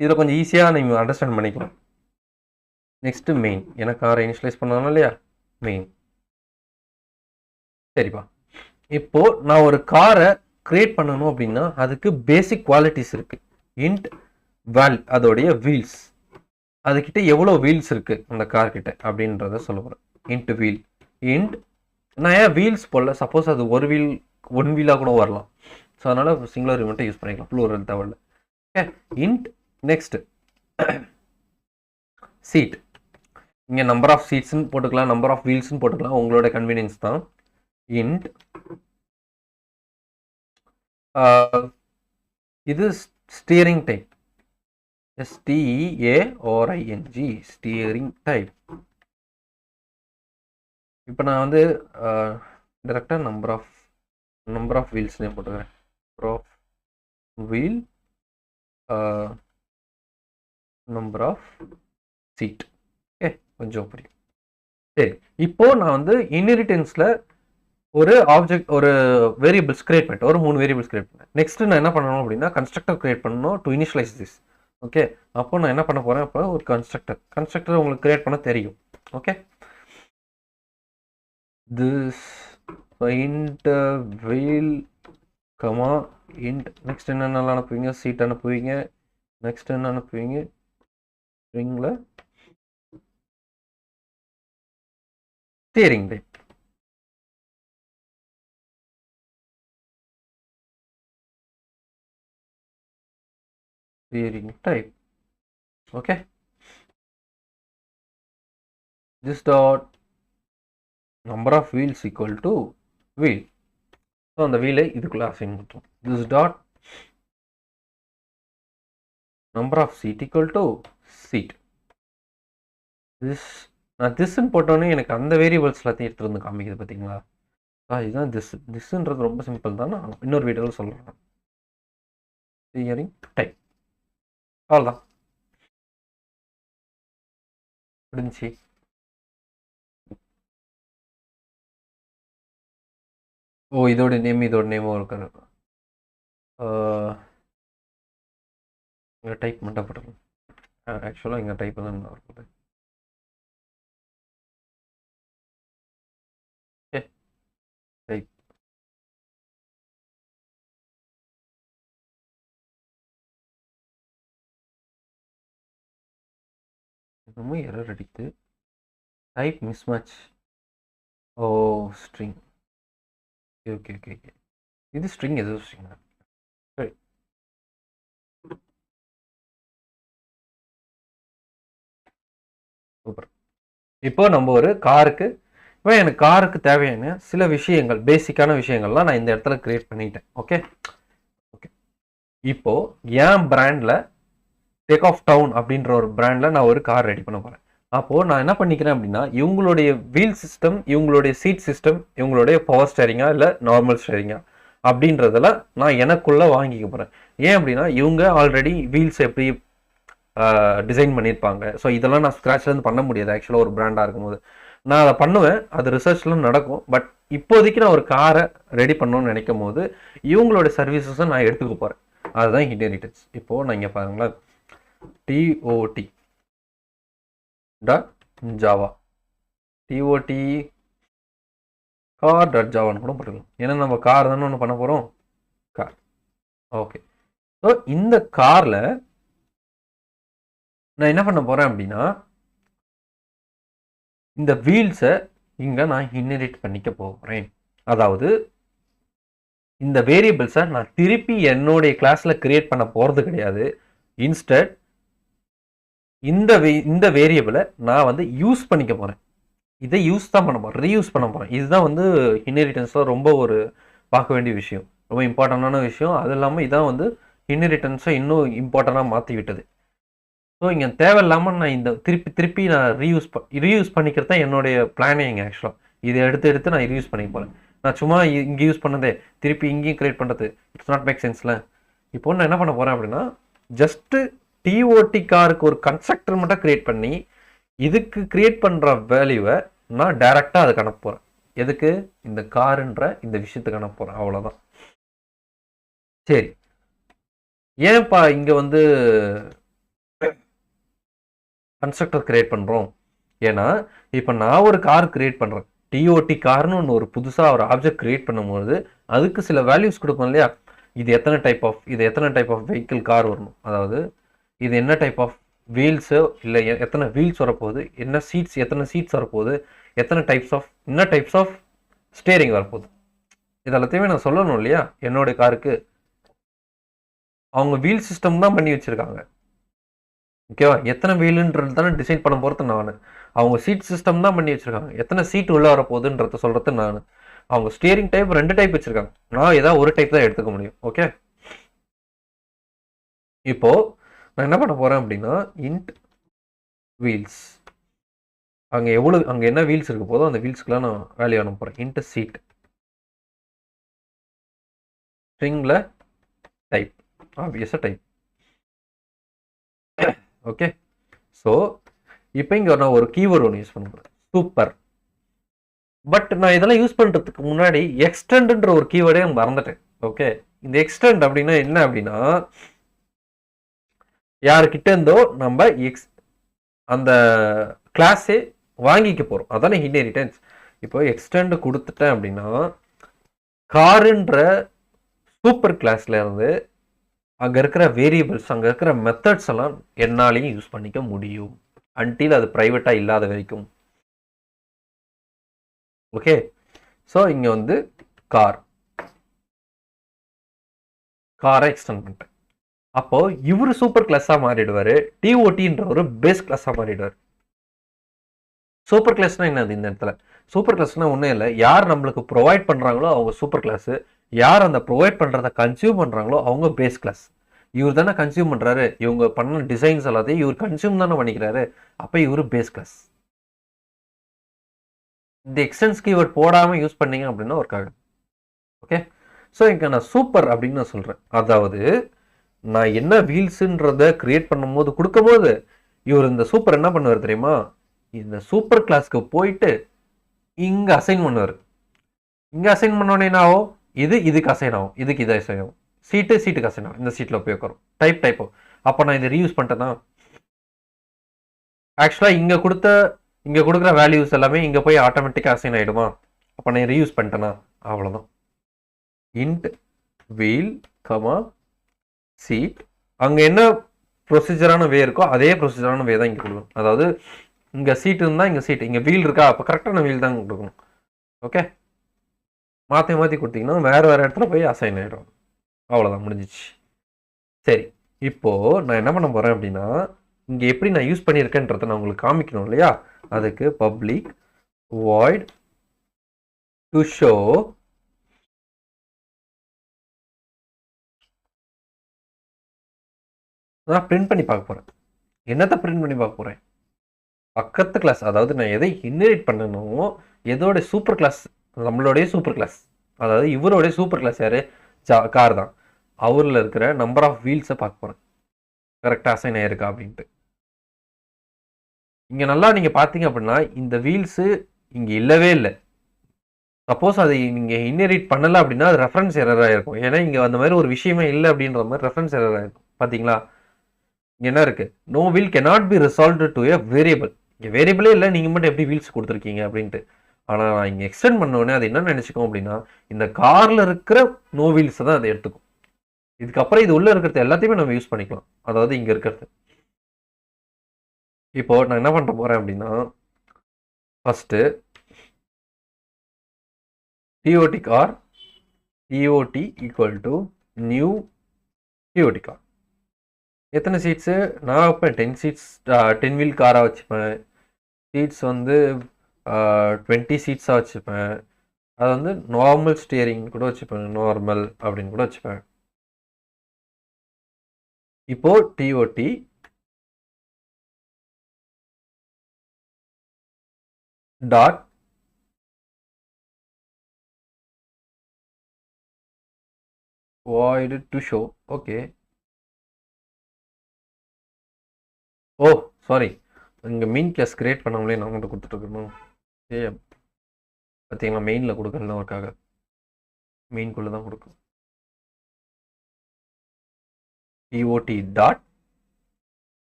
இதில் கொஞ்சம் ஈஸியாக நீங்கள் அண்டர்ஸ்டாண்ட் பண்ணிக்கலாம். நெக்ஸ்ட்டு மெயின், ஏன்னா காரை இனிஷியலைஸ் பண்ணணும் இல்லையா, மெயின். சரிப்பா, இப்போ நான் ஒரு காரை கிரியேட் பண்ணணும் அப்படின்னா அதுக்கு பேசிக் குவாலிட்டிஸ் இருக்கு. இன்ட் வேல், அதோடைய வீல்ஸ், அதுக்கிட்ட எவ்வளோ வீல்ஸ் இருக்கு அந்த கார் கிட்ட அப்படின்றத சொல்ல போகிறேன். இன்ட் வீல், இன்ட் நான் ஏன் வீல்ஸ் போடல, சப்போஸ் அது ஒன் வீலாக கூட வரலாம். ஸோ அதனால சிங்குலர் மட்டும் யூஸ் பண்ணிக்கலாம், ப்ளூரல் தேவையில்ல. Okay, int next seat. இங்கே நம்பர் ஆஃப் சீட்ஸ்ன்னு போட்டுக்கலாம், நம்பர் ஆஃப் வீல்ஸ்ன்னு போட்டுக்கலாம், உங்களோட கன்வீனியன்ஸ் தான். இன்ட் இது steering type, STEARING, steering type. இப்போ நான் வந்து டைரெக்டாக நம்பர் ஆஃப் வீல்ஸ்னே போட்டுக்கிறேன். Number of wheel, number of seat. Okay, கொஞ்சம் புரியும். சரி, இப்போ நான் வந்து இன்ஹெரிட்டன்ஸில் ஒரு ஆப்ஜெக்ட், ஒரு வேரியபிள்ஸ் கிரியேட் பண்ணிட்டேன், ஒரு 3 வேரியபிள்ஸ் கிரியேட் பண்ணேன். நெக்ஸ்ட் நான் என்ன பண்ணணும் அப்படின்னா கன்ஸ்ட்ரக்டர் கிரியேட் பண்ணணும் டு இனிஷியலைஸ் திஸ். ஓகே, அப்போ நான் என்ன பண்ண போகிறேன், அப்போ ஒரு கன்ஸ்ட்ரக்டர் உங்களுக்கு கிரியேட் பண்ண தெரியும். Okay, this int wheel comma int next என்னென்னலாம் அனுப்புவீங்க, சீட் அனுப்புவீங்க. நெக்ஸ்ட் என்ன அனுப்புவீங்க, ஸ்ட்ரிங்கில் steering type. Steering type. Okay, this dot number of wheels equal to wheel. So அந்த வீலை இதுக்குள்ளே அசைன் பண்ணுறோம். this dot number of seat equal to seat. this நான் திஸ்ன்னு போட்டோன்னே எனக்கு அந்த வேரியபிள்ஸ் எல்லாத்தையும் எடுத்து வந்து காமிக்குது பார்த்தீங்களா. இதுதான் திஸ்ன்றது ரொம்ப சிம்பிள் தான், நான் இன்னொரு வீடியோவில் சொல்கிறேன். ஸ்டியரிங் டைப் அவ்வளோதான் முடிஞ்சு. ஓ, இதோட நேமும் இருக்காது. இங்கே டைப் மட்டும் போட்டுருங்க. ஆக்சுவலாக இங்கே டைப் தான் இருக்குது. ஓகே, டைப் இன்னமும் எரர் அடிக்குது. Type mismatch. Oh, string. Okay okay okay, இது ஸ்ட்ரிங், எது ஸ்ட்ரிங். சரி, சூப்பர். இப்போ நம்ம ஒரு காருக்கு, இப்போ எனக்கு காருக்கு தேவையான சில விஷயங்கள், பேசிக்கான விஷயங்கள்லாம் நான் இந்த இடத்துல கிரியேட் பண்ணிட்டேன். ஓகே ஓகே, இப்போ என் பிராண்டில் டேக் ஆஃப் டவுன் அப்படின்ற ஒரு பிராண்டில் நான் ஒரு கார் ரெடி பண்ண போகிறேன். அப்போது நான் என்ன பண்ணிக்கிறேன் அப்படின்னா, இவங்களுடைய வீல் சிஸ்டம், இவங்களுடைய சீட் சிஸ்டம், இவங்களுடைய பவர் ஸ்டேரிங்கா இல்லை நார்மல் ஸ்டேரிங்கா அப்படின்றதெல்லாம் நான் எனக்குள்ளே வாங்கிக்க போகிறேன். ஏன் அப்படின்னா, இவங்க ஆல்ரெடி வீல்ஸ் எப்படி டிசைன் பண்ணியிருப்பாங்க. ஸோ இதெல்லாம் நான் ஸ்க்ராட்ச்லேருந்து பண்ண முடியாது ஆக்சுவலாக ஒரு பிராண்டாக இருக்கும்போது. நான் அதை பண்ணுவேன், அது ரிசர்ச்லாம் நடக்கும். பட் இப்போதைக்கு நான் ஒரு காரை ரெடி பண்ணணும்னு நினைக்கும் போது இவங்களோட சர்வீசஸை நான் எடுத்துக்க போகிறேன். அதுதான் இன்ஹெரிட்டன்ஸ். இப்போது நான் இங்கே பாருங்களேன், TOT .java TOT car.javaன்னு கூட போட்டுக்கலாம். ஏன்னா நம்ம கார் தானே ஒன்று பண்ண போகிறோம், கார். ஓகே, ஸோ இந்த காரில் நான் என்ன பண்ண போகிறேன் அப்படின்னா, இந்த வீல்ஸை இங்கே நான் இன்ஹெரிட் பண்ணிக்க போகிறேன். அதாவது இந்த வேரியபிள்ஸை நான் திருப்பி என்னுடைய கிளாஸில் கிரியேட் பண்ண போகிறது கிடையாது. இன்ஸ்டட் இந்த வேரியபிளை நான் வந்து யூஸ் பண்ணிக்க போகிறேன். இதை யூஸ் தான் பண்ண போகிறேன், ரீயூஸ் பண்ண போகிறேன். இதுதான் வந்து இன்ஹெரிட்டன்ஸில் ரொம்ப ஒரு பார்க்க வேண்டிய விஷயம், ரொம்ப இம்பார்ட்டண்டான விஷயம். அது இல்லாமல் இதான் வந்து இன்ஹெரிட்டன்ஸை இன்னும் இம்பார்ட்டண்டாக மாற்றி விட்டது. ஸோ இங்கே தேவையில்லாமல் நான் இந்த திருப்பி நான் ரீயூஸ் பண்ணிக்கிறது தான் என்னுடைய பிளானே. இங்கே ஆக்சுவலாக இதை எடுத்து நான் ரீயூஸ் பண்ணிக்க போகிறேன். நான் சும்மா இங்கே யூஸ் பண்ணதே திருப்பி இங்கேயும் கிரியேட் பண்ணுறது இட்ஸ் நாட் மேக் சென்ஸில். இப்போ நான் என்ன பண்ண போகிறேன் அப்படின்னா, ஜஸ்ட்டு TOT காருக்கு ஒரு கன்ஸ்ட்ரக்டர் மட்டும் கிரியேட் பண்ணி இதுக்கு கிரியேட் பண்ணுற வேல்யூவை நான் டைரெக்டாக அதுக்கு அனுப்ப போகிறேன். எதுக்கு, இந்த காருன்ற இந்த விஷயத்துக்கு அனுப்ப போகிறேன், அவ்வளோதான். சரி, ஏன்ப்பா இங்கே வந்து கன்ஸ்ட்ரக்டர் கிரியேட் பண்ணுறோம்? ஏன்னா இப்போ நான் ஒரு கார் கிரியேட் பண்ணுறேன், TOT கார்னு ஒன்று ஒரு புதுசாக ஒரு ஆப்ஜெக்ட் கிரியேட் பண்ணும்போது அதுக்கு சில வேல்யூஸ் கொடுப்போம் இல்லையா. இது எத்தனை டைப் ஆஃப் வெஹிக்கிள் கார் வரணும், அதாவது இது என்ன டைப் ஆஃப் வீல்ஸு, இல்லை எத்தனை வீல்ஸ் வரப்போகுது, எத்தனை சீட்ஸ் வரப்போகுது, எத்தனை டைப்ஸ் ஆஃப் ஸ்டேரிங் வரப்போகுது, இதெல்லாத்தையுமே நான் சொல்லணும் இல்லையா. என்னோட காருக்கு அவங்க வீல் சிஸ்டம் தான் பண்ணி வச்சுருக்காங்க, ஓகேவா. எத்தனை வீலுன்றது தானே டிசைட் பண்ண போகிறது நான். அவங்க சீட் சிஸ்டம் தான் பண்ணி வச்சுருக்காங்க, எத்தனை சீட் உள்ளே வரப்போகுதுன்றத சொல்கிறது நான். அவங்க ஸ்டியரிங் டைப் 2 டைப் வச்சுருக்காங்க, நான் ஏதாவது ஒரு டைப் தான் எடுத்துக்க முடியும். ஓகே, இப்போது நான் என்ன பண்ண போகிறேன் அப்படின்னா, இன்ட் வீல்ஸ், அங்கே என்ன வீல்ஸ் இருக்க போதோ அந்த வீல்ஸ்க்குலாம் நான் வேல்யூ அனுப்ப போகிறேன். இன்ட் சீட், ஸ்ட்ரிங்கில் டைப், ஆப்வியஸாக டைப். ஓகே, ஸோ இப்போ இங்கே நான் ஒரு கீவேர்டு ஒன்று யூஸ் பண்ண போகிறேன், சூப்பர். பட் நான் இதெல்லாம் யூஸ் பண்ணுறதுக்கு முன்னாடி எக்ஸ்டெண்ட்ன்ற ஒரு கீவேர்டே மறந்துட்டேன். ஓகே, இந்த எக்ஸ்டெண்ட் அப்படின்னா என்ன அப்படின்னா, யாருக்கிட்ட இருந்தோ நம்ம அந்த கிளாஸே வாங்கிக்க போகிறோம், அதானே இன்ஹெரிட்டன்ஸ். இப்போ எக்ஸ்டெண்ட் கொடுத்துட்டேன் அப்படின்னா, காருன்ற சூப்பர் கிளாஸ்ல இருந்து அங்க இருக்கிற வேரியபிள்ஸ், அங்க இருக்கிற மெத்தட்ஸ் எல்லாம் என்னாலையும் யூஸ் பண்ணிக்க முடியும் அன்டில் அது பிரைவேட்டா இல்லாத வரைக்கும். ஓகே, ஸோ இங்க வந்து காரை எக்ஸ்டெண்ட் பண்ணிட்டேன். அப்போ இவரு சூப்பர் கிளாஸா மாறிடுவாரு, டிஓடின்ற ஒரு பேஸ் கிளாஸா மாறிடுவார். சூப்பர் கிளாஸ்னா என்னது இந்த இடத்துல? சூப்பர் கிளாஸ்னா ஒன்றும் இல்லை, யார் நம்மளுக்கு ப்ரொவைட் பண்ணுறாங்களோ அவங்க சூப்பர் கிளாஸு, யார் அந்த ப்ரொவைட் பண்ணுறதை கன்சியூம் பண்ணுறாங்களோ அவங்க பேஸ் கிளாஸ். இவர் தானே கன்சியூம் பண்ணுறாரு, இவங்க பண்ண டிசைன்ஸ் எல்லாத்தையும் இவர் கன்சியூம் தானே பண்ணிக்கிறாரு, அப்போ இவர் பேஸ் கிளாஸ். இந்த எக்ஸ்டென்ஸ் கீவேர்ட் போடாமல் யூஸ் பண்ணீங்க அப்படின்னா ஒர்க் ஆகும். ஓகே, ஸோ இங்கே நான் சூப்பர் அப்படின்னு நான் சொல்கிறேன். அதாவது நான் என்ன வீல்ஸுன்றதை கிரியேட் பண்ணும்போது கொடுக்கும்போது இவர் இந்த சூப்பர் என்ன பண்ணுவார் தெரியுமா, இந்த சூப்பர் கிளாஸ்க்கு போயிட்டு இங்கே அசைன் பண்ணுவார். இங்கே அசைன் பண்ணோன்னே என்ன ஆகும், இதுக்கு அசைன் ஆகும், இதுக்கு இதை அசைன் ஆகும், சீட்டுக்கு அசைன் ஆகும், இந்த சீட்டில் போய் உட்காரும், டைப். அப்போ நான் இதை ரீயூஸ் பண்ணிட்டேன்னா ஆக்சுவலாக இங்கே கொடுக்குற வேல்யூஸ் எல்லாமே இங்கே போய் ஆட்டோமேட்டிக்காக அசைன் ஆகிடுமா? அப்போ நான் ரீயூஸ் பண்ணிட்டேன்னா அவ்வளோதான். இன்ட் வீல் கமா சீட், அங்கே என்ன ப்ரொசீஜரான வே இருக்கோ அதே ப்ரொசீஜரான வே தான் இங்கே கொடுக்கணும். அதாவது இங்கே சீட் இருந்தால் இங்கே சீட், இங்கே வீல் இருக்கா, அப்போ கரெக்டான வீல் தான் கொடுக்கணும். ஓகே, மாற்றி கொடுத்தீங்கன்னா வேறு இடத்துல போய் அசைன் ஆகிடும். அவ்வளோதான், முடிஞ்சிச்சு. சரி, இப்போது நான் என்ன பண்ண போகிறேன் அப்படின்னா, இங்கே எப்படி நான் யூஸ் பண்ணியிருக்கேன்றதை நான் உங்களுக்கு காமிக்கணும் இல்லையா? அதுக்கு பப்ளிக் void to show நான் பிரிண்ட் பண்ணி பார்க்க போகிறேன். என்னத்தை பிரிண்ட் பண்ணி பார்க்க போகிறேன்? பக்கத்து கிளாஸ், அதாவது நான் எதை இன்ஹெரிட் பண்ணணுமோ எதோட சூப்பர் கிளாஸ், நம்மளுடைய சூப்பர் கிளாஸ், அதாவது இவருடைய சூப்பர் கிளாஸ் யார், கார் தான். அவரில் இருக்கிற நம்பர் ஆஃப் வீல்ஸை பார்க்க போகிறேன், கரெக்டாக அசைன் ஆயிருக்கா அப்படின்ட்டு. இங்கே நல்லா நீங்கள் பார்த்தீங்க அப்படின்னா இந்த வீல்ஸு இங்கே இல்லவே இல்லை. சப்போஸ் அதை நீங்கள் இன்ஹெரிட் பண்ணலை அப்படின்னா அது ரெஃபரன்ஸ் எரராக இருக்கும். ஏன்னா இங்கே அந்த மாதிரி ஒரு விஷயமே இல்லை அப்படின்ற மாதிரி ரெஃபரன்ஸ் எரராக இருக்கும். பார்த்தீங்களா, இங்கே என்ன இருக்குது, no wheel cannot be resolved to a variable. இங்கே வேரியபிளே இல்லை, நீங்கள் மட்டும் எப்படி வீல்ஸ் கொடுத்துருக்கீங்க அப்படின்ட்டு. ஆனால் நான் இங்கே எக்ஸ்டெண்ட் பண்ணோடனே அது என்ன நினச்சிக்கும் அப்படின்னா இந்த காரில் இருக்கிற நோ வீல்ஸை தான் அதை எடுத்துக்கும். இதுக்கப்புறம் இது உள்ளே இருக்கிறது எல்லாத்தையுமே நம்ம யூஸ் பண்ணிக்கலாம், அதாவது இங்கே இருக்கிறது. இப்போ நான் என்ன பண்ண போகிறேன் அப்படின்னா, first TOT car TOT equal to new TOT car. எத்தனை சீட்ஸு நான் வைப்பேன், 10 சீட்ஸ், 10 வீல் காராக வச்சுப்பேன். சீட்ஸ் வந்து 20 சீட்ஸாக வச்சுப்பேன். அது வந்து நார்மல் ஸ்டியரிங் கூட வச்சுப்பேன், நார்மல் அப்படின்னு கூட வச்சுப்பேன். இப்போ TOT dot void to show. Okay, oh sorry, இங்கே மெயின் கிளாஸ் கிரியேட் பண்ணவங்களே நான் மட்டும் கொடுத்துட்ருக்கணும். பார்த்தீங்களா, மெயினில் கொடுக்கல ஒர்க்காக, மெயின்குள்ளே தான் கொடுக்கும். TOT dot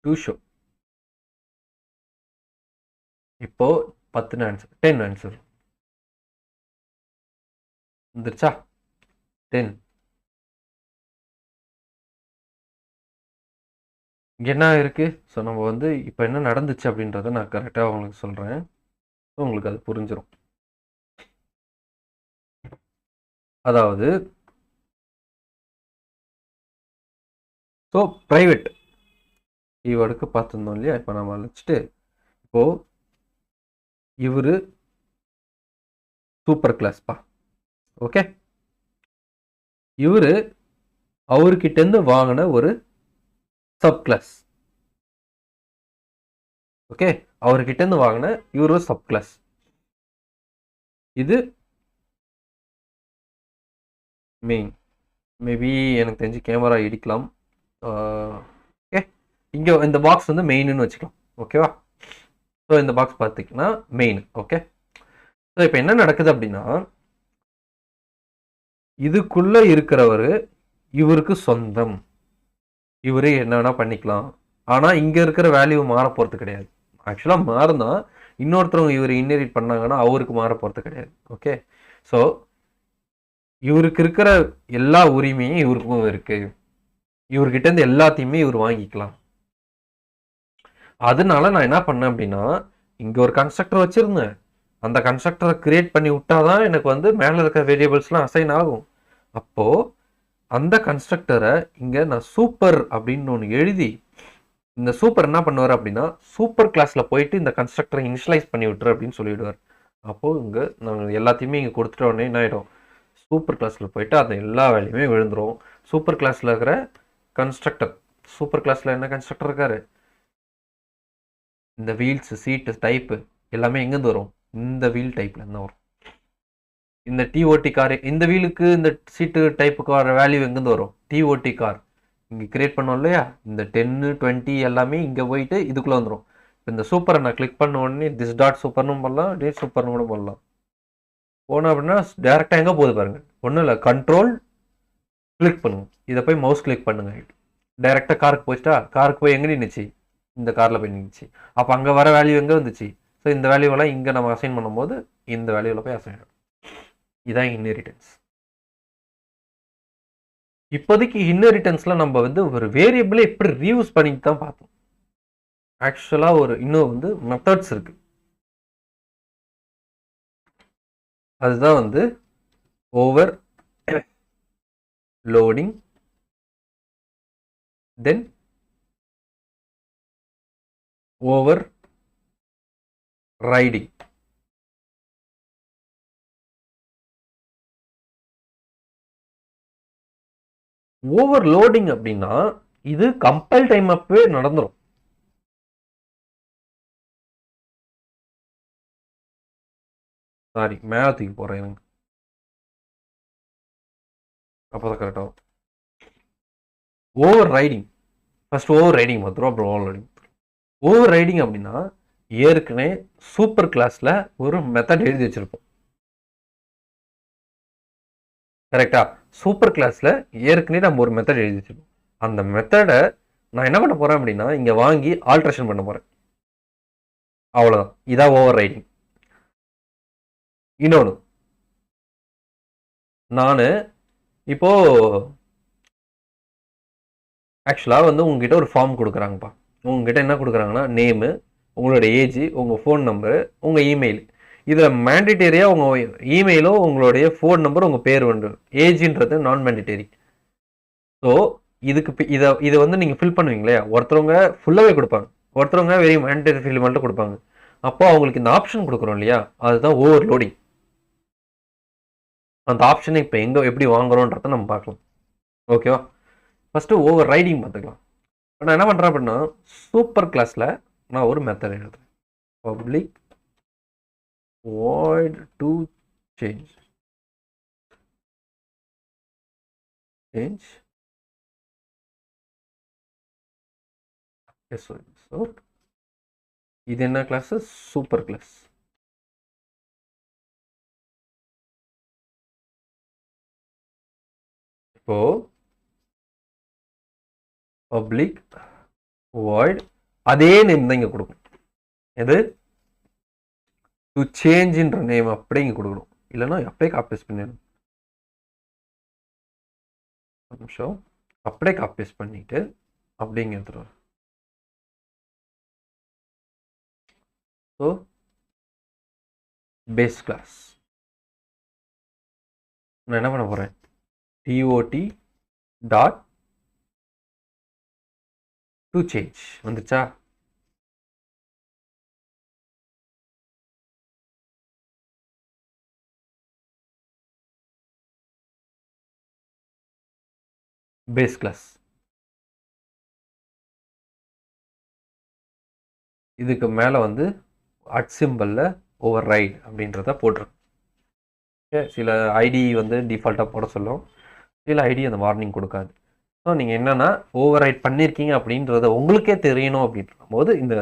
to show. இப்போ 10 ஆன்சர், 10 ஆன்சர் வந்துருச்சா? 10. என்ன இருக்குது? ஸோ நம்ம வந்து இப்போ என்ன நடந்துச்சு அப்படின்றத நான் கரெக்டாக உங்களுக்கு சொல்கிறேன், ஸோ உங்களுக்கு அது புரிஞ்சிடும். அதாவது ஸோ ப்ரைவேட் கீவேர்டுக்கு பார்த்துருந்தோம் இல்லையா? இப்போ நம்ம வச்சுட்டு இப்போது இவர் சூப்பர் கிளாஸ்ப்பா. ஓகே, இவர் அவர்கிட்டேருந்து வாங்கின ஒரு சப் கிளாஸ். ஓகே, அவர்கிட்டேருந்து வாங்கின இவர் ஒரு சப் கிளாஸ். இது மெயின். மேபி எனக்கு தெரிஞ்சு கேமரா இடிக்கலாம். ஓகே, இங்கே இந்த பாக்ஸ் வந்து மெயின்னு வச்சுக்கலாம். ஓகேவா? ஸோ இந்த பாக்ஸ் பார்த்திங்கன்னா மெயின். ஓகே, ஸோ இப்போ என்ன நடக்குது அப்படின்னா, இதுக்குள்ளே இருக்கிறவர் இவருக்கு சொந்தம், இவரே என்ன வேணால் பண்ணிக்கலாம். ஆனால் இங்கே இருக்கிற வேல்யூ மாற போகிறது கிடையாது. ஆக்சுவலாக மாறுனா இன்னொருத்தவங்க இவர் இன்ஹெரிட் பண்ணாங்கன்னா அவருக்கு மாற போகிறது கிடையாது. ஓகே, ஸோ இவருக்கு இருக்கிற எல்லா உரிமையும் இவருக்கும் இருக்கு, இவர்கிட்ட இருந்து எல்லாத்தையுமே இவர் வாங்கிக்கலாம். அதனால நான் என்ன பண்ணேன் அப்படின்னா, இங்க ஒரு கன்ஸ்ட்ரக்டர் வச்சிருந்தேன். அந்த கன்ஸ்ட்ரக்டரை கிரியேட் பண்ணி விட்டாதான் எனக்கு வந்து மேல இருக்கிற வேரியபிள்ஸ்லாம் அசைன் ஆகும். அப்போ அந்த கன்ஸ்ட்ரக்டரை இங்க நான் சூப்பர் அப்படின்னு ஒன்று எழுதி, இந்த சூப்பர் என்ன பண்ணுவார் அப்படின்னா, சூப்பர் கிளாஸ்ல போயிட்டு இந்த கன்ஸ்ட்ரக்டரை இனிஷியலைஸ் பண்ணி விட்டுரு அப்படின்னு சொல்லிவிடுவார். அப்போ இங்க நாங்கள் எல்லாத்தையுமே இங்க கொடுத்துட்ட உடனே என்ன ஆயிடும், சூப்பர் கிளாஸ்ல போயிட்டு அந்த எல்லா வேலையுமே விழுந்துரும். சூப்பர் கிளாஸ்ல இருக்கிற கன்ஸ்ட்ரக்டர், சூப்பர் கிளாஸ்ல என்ன கன்ஸ்ட்ரக்டர் இருக்காரு, இந்த வீல்ஸ் சீட்டு டைப்பு எல்லாமே எங்கேருந்து வரும், இந்த வீல் டைப்ல இருந்து வரும். இந்த டிஓடி கார், இந்த வீலுக்கு இந்த சீட்டு டைப்புக்கு வர வேல்யூ எங்கேருந்து வரும், டிஓடி கார் இங்கே கிரியேட் பண்ணோம் இல்லையா, இந்த 10 20 எல்லாமே இங்கே போயிட்டு இதுக்குள்ளே வந்துடும். இந்த சூப்பரை நான் கிளிக் பண்ண உடனே திஸ் டாட் சூப்பர்னு பண்ணலாம், டேட் சூப்பர்னு கூட பண்ணலாம். போனோம் அப்படின்னா டேரெக்டாக எங்கே போகுது பாருங்க, ஒன்றும் இல்லை, கண்ட்ரோல் கிளிக் பண்ணுங்க, இதை போய் மவுஸ் கிளிக் பண்ணுங்க, டைரெக்டாக காருக்கு போயிட்டா, காருக்கு போய் எங்கே நின்றுச்சு, இந்த காரில் போய் நின்றுச்சு. அப்போ அங்கே வர வேல்யூ எங்கே வந்துச்சு, ஸோ இந்த வேல்யூவெல்லாம் இங்கே நம்ம அசைன் பண்ணும்போது இந்த வேல்யூவில் போய் அசைன் ஆகும். இதான் இன்ஹெரிட்டன்ஸ். இப்போதைக்கு இன்ஹெரிட்டன்ஸில் நம்ம வந்து ஒரு வேரியபிளை எப்படி ரீயூஸ் பண்ணிட்டு தான் பார்த்தோம். ஆக்சுவலாக ஒரு இன்னும் வந்து மெத்தட்ஸ் இருக்கு, அதுதான் வந்து ஓவர் லோடிங், தென் ஓவர் ரைடிங். ஓவர் லோடிங் அப்படின்னா இது கம்பைல் டைம் அப்பவே நடந்துரும். சாரி, மேல தூக்கி போறேன் எனக்கு, அப்பதான் கரெக்டா. Overriding, first overriding பார்த்துரும், அப்புறம் ஓவர் லோடிங். ஓவர் ரைடிங் அப்படின்னா ஏற்கனவே சூப்பர் கிளாஸ்ல ஒரு மெத்தட் எழுதி வச்சிருப்போம், கரெக்டா. சூப்பர் கிளாஸ்ல ஏற்கனவே நம்ம ஒரு மெத்தட் எழுதி வச்சிருப்போம். அந்த மெத்தடை நான் என்ன பண்ண போறேன் அப்படின்னா இங்க வாங்கி ஆல்ட்ரேஷன் பண்ண போறேன், அவ்வளவுதான். இதான் ஓவர் ரைடிங். இன்னொன்று, நான் இப்போ ஆக்சுவலாக வந்து உங்ககிட்ட ஒரு ஃபார்ம் கொடுக்குறாங்கப்பா. உங்ககிட்ட என்ன கொடுக்குறாங்கன்னா நேமு, உங்களோட ஏஜ், உங்கள் ஃபோன் நம்பரு, உங்கள் இமெயில். இதில் மேண்டிட்டரியாக உங்கள் இமெயிலோ உங்களுடைய ஃபோன் நம்பர் உங்கள் பேர் வந்து, ஏஜ்ன்றது நான் மேண்டிட்டரி. ஸோ இதுக்கு இதை வந்து நீங்கள் ஃபில் பண்ணுவீங்களே, ஒருத்தவங்க ஃபுல்லாகவே கொடுப்பாங்க, ஒருத்தவங்க வெறும் மேண்டிட்டரி ஃபில் மட்டும் கொடுப்பாங்க. அப்போ அவங்களுக்கு இந்த ஆப்ஷன் கொடுக்குறோம் இல்லையா, அதுதான் ஓவர் லோடிங். அந்த ஆப்ஷனை இப்போ எப்படி வாங்குறோன்றத நம்ம பார்க்கலாம், ஓகேவா. ஃபஸ்ட்டு ஓவர் ரைடிங் பார்த்துக்கலாம். நான் என்ன பண்ணுறேன் அப்படின்னா சூப்பர் கிளாஸில் நான் ஒரு மெத்தட் எழுதுறேன், public void to change yes. So இது என்ன கிளாஸ், சூப்பர் கிளாஸ். இப்போ பப்ளிக் void அதே நேம் தான் இங்க கொடுக்கணும், எது டு சேஞ்ச்ன்ற நேம் அப்படியே இங்க கொடுக்கணும், இல்லைன்னா அப்படியே காப்பி பேஸ்ட் பண்ணிடணும். ஒரு நிமிஷம், அப்படியே காப்பி பேஸ்ட் பண்ணிட்டு அப்படிங்க எடுத்துருவோம். ஸோ பேஸ் கிளாஸ் நான் என்ன பண்ண போறேன், டிஓடி டாட் டு சேஞ்ச் வந்துச்சா. பேஸ் கிளாஸ் இதுக்கு மேலே வந்து அட் சிம்பிளில் ஓவர் ரைட் அப்படின்றத போட்டிருக்கும். சில ஐடி வந்து டிஃபால்ட்டாக போட சொல்லும், சில ஐடி அந்த வார்னிங் கொடுக்காது. ஸோ நீங்கள் என்னென்னா ஓவர் ரைட் பண்ணியிருக்கீங்க அப்படின்றத உங்களுக்கே தெரியணும் அப்படின்ற போது இந்த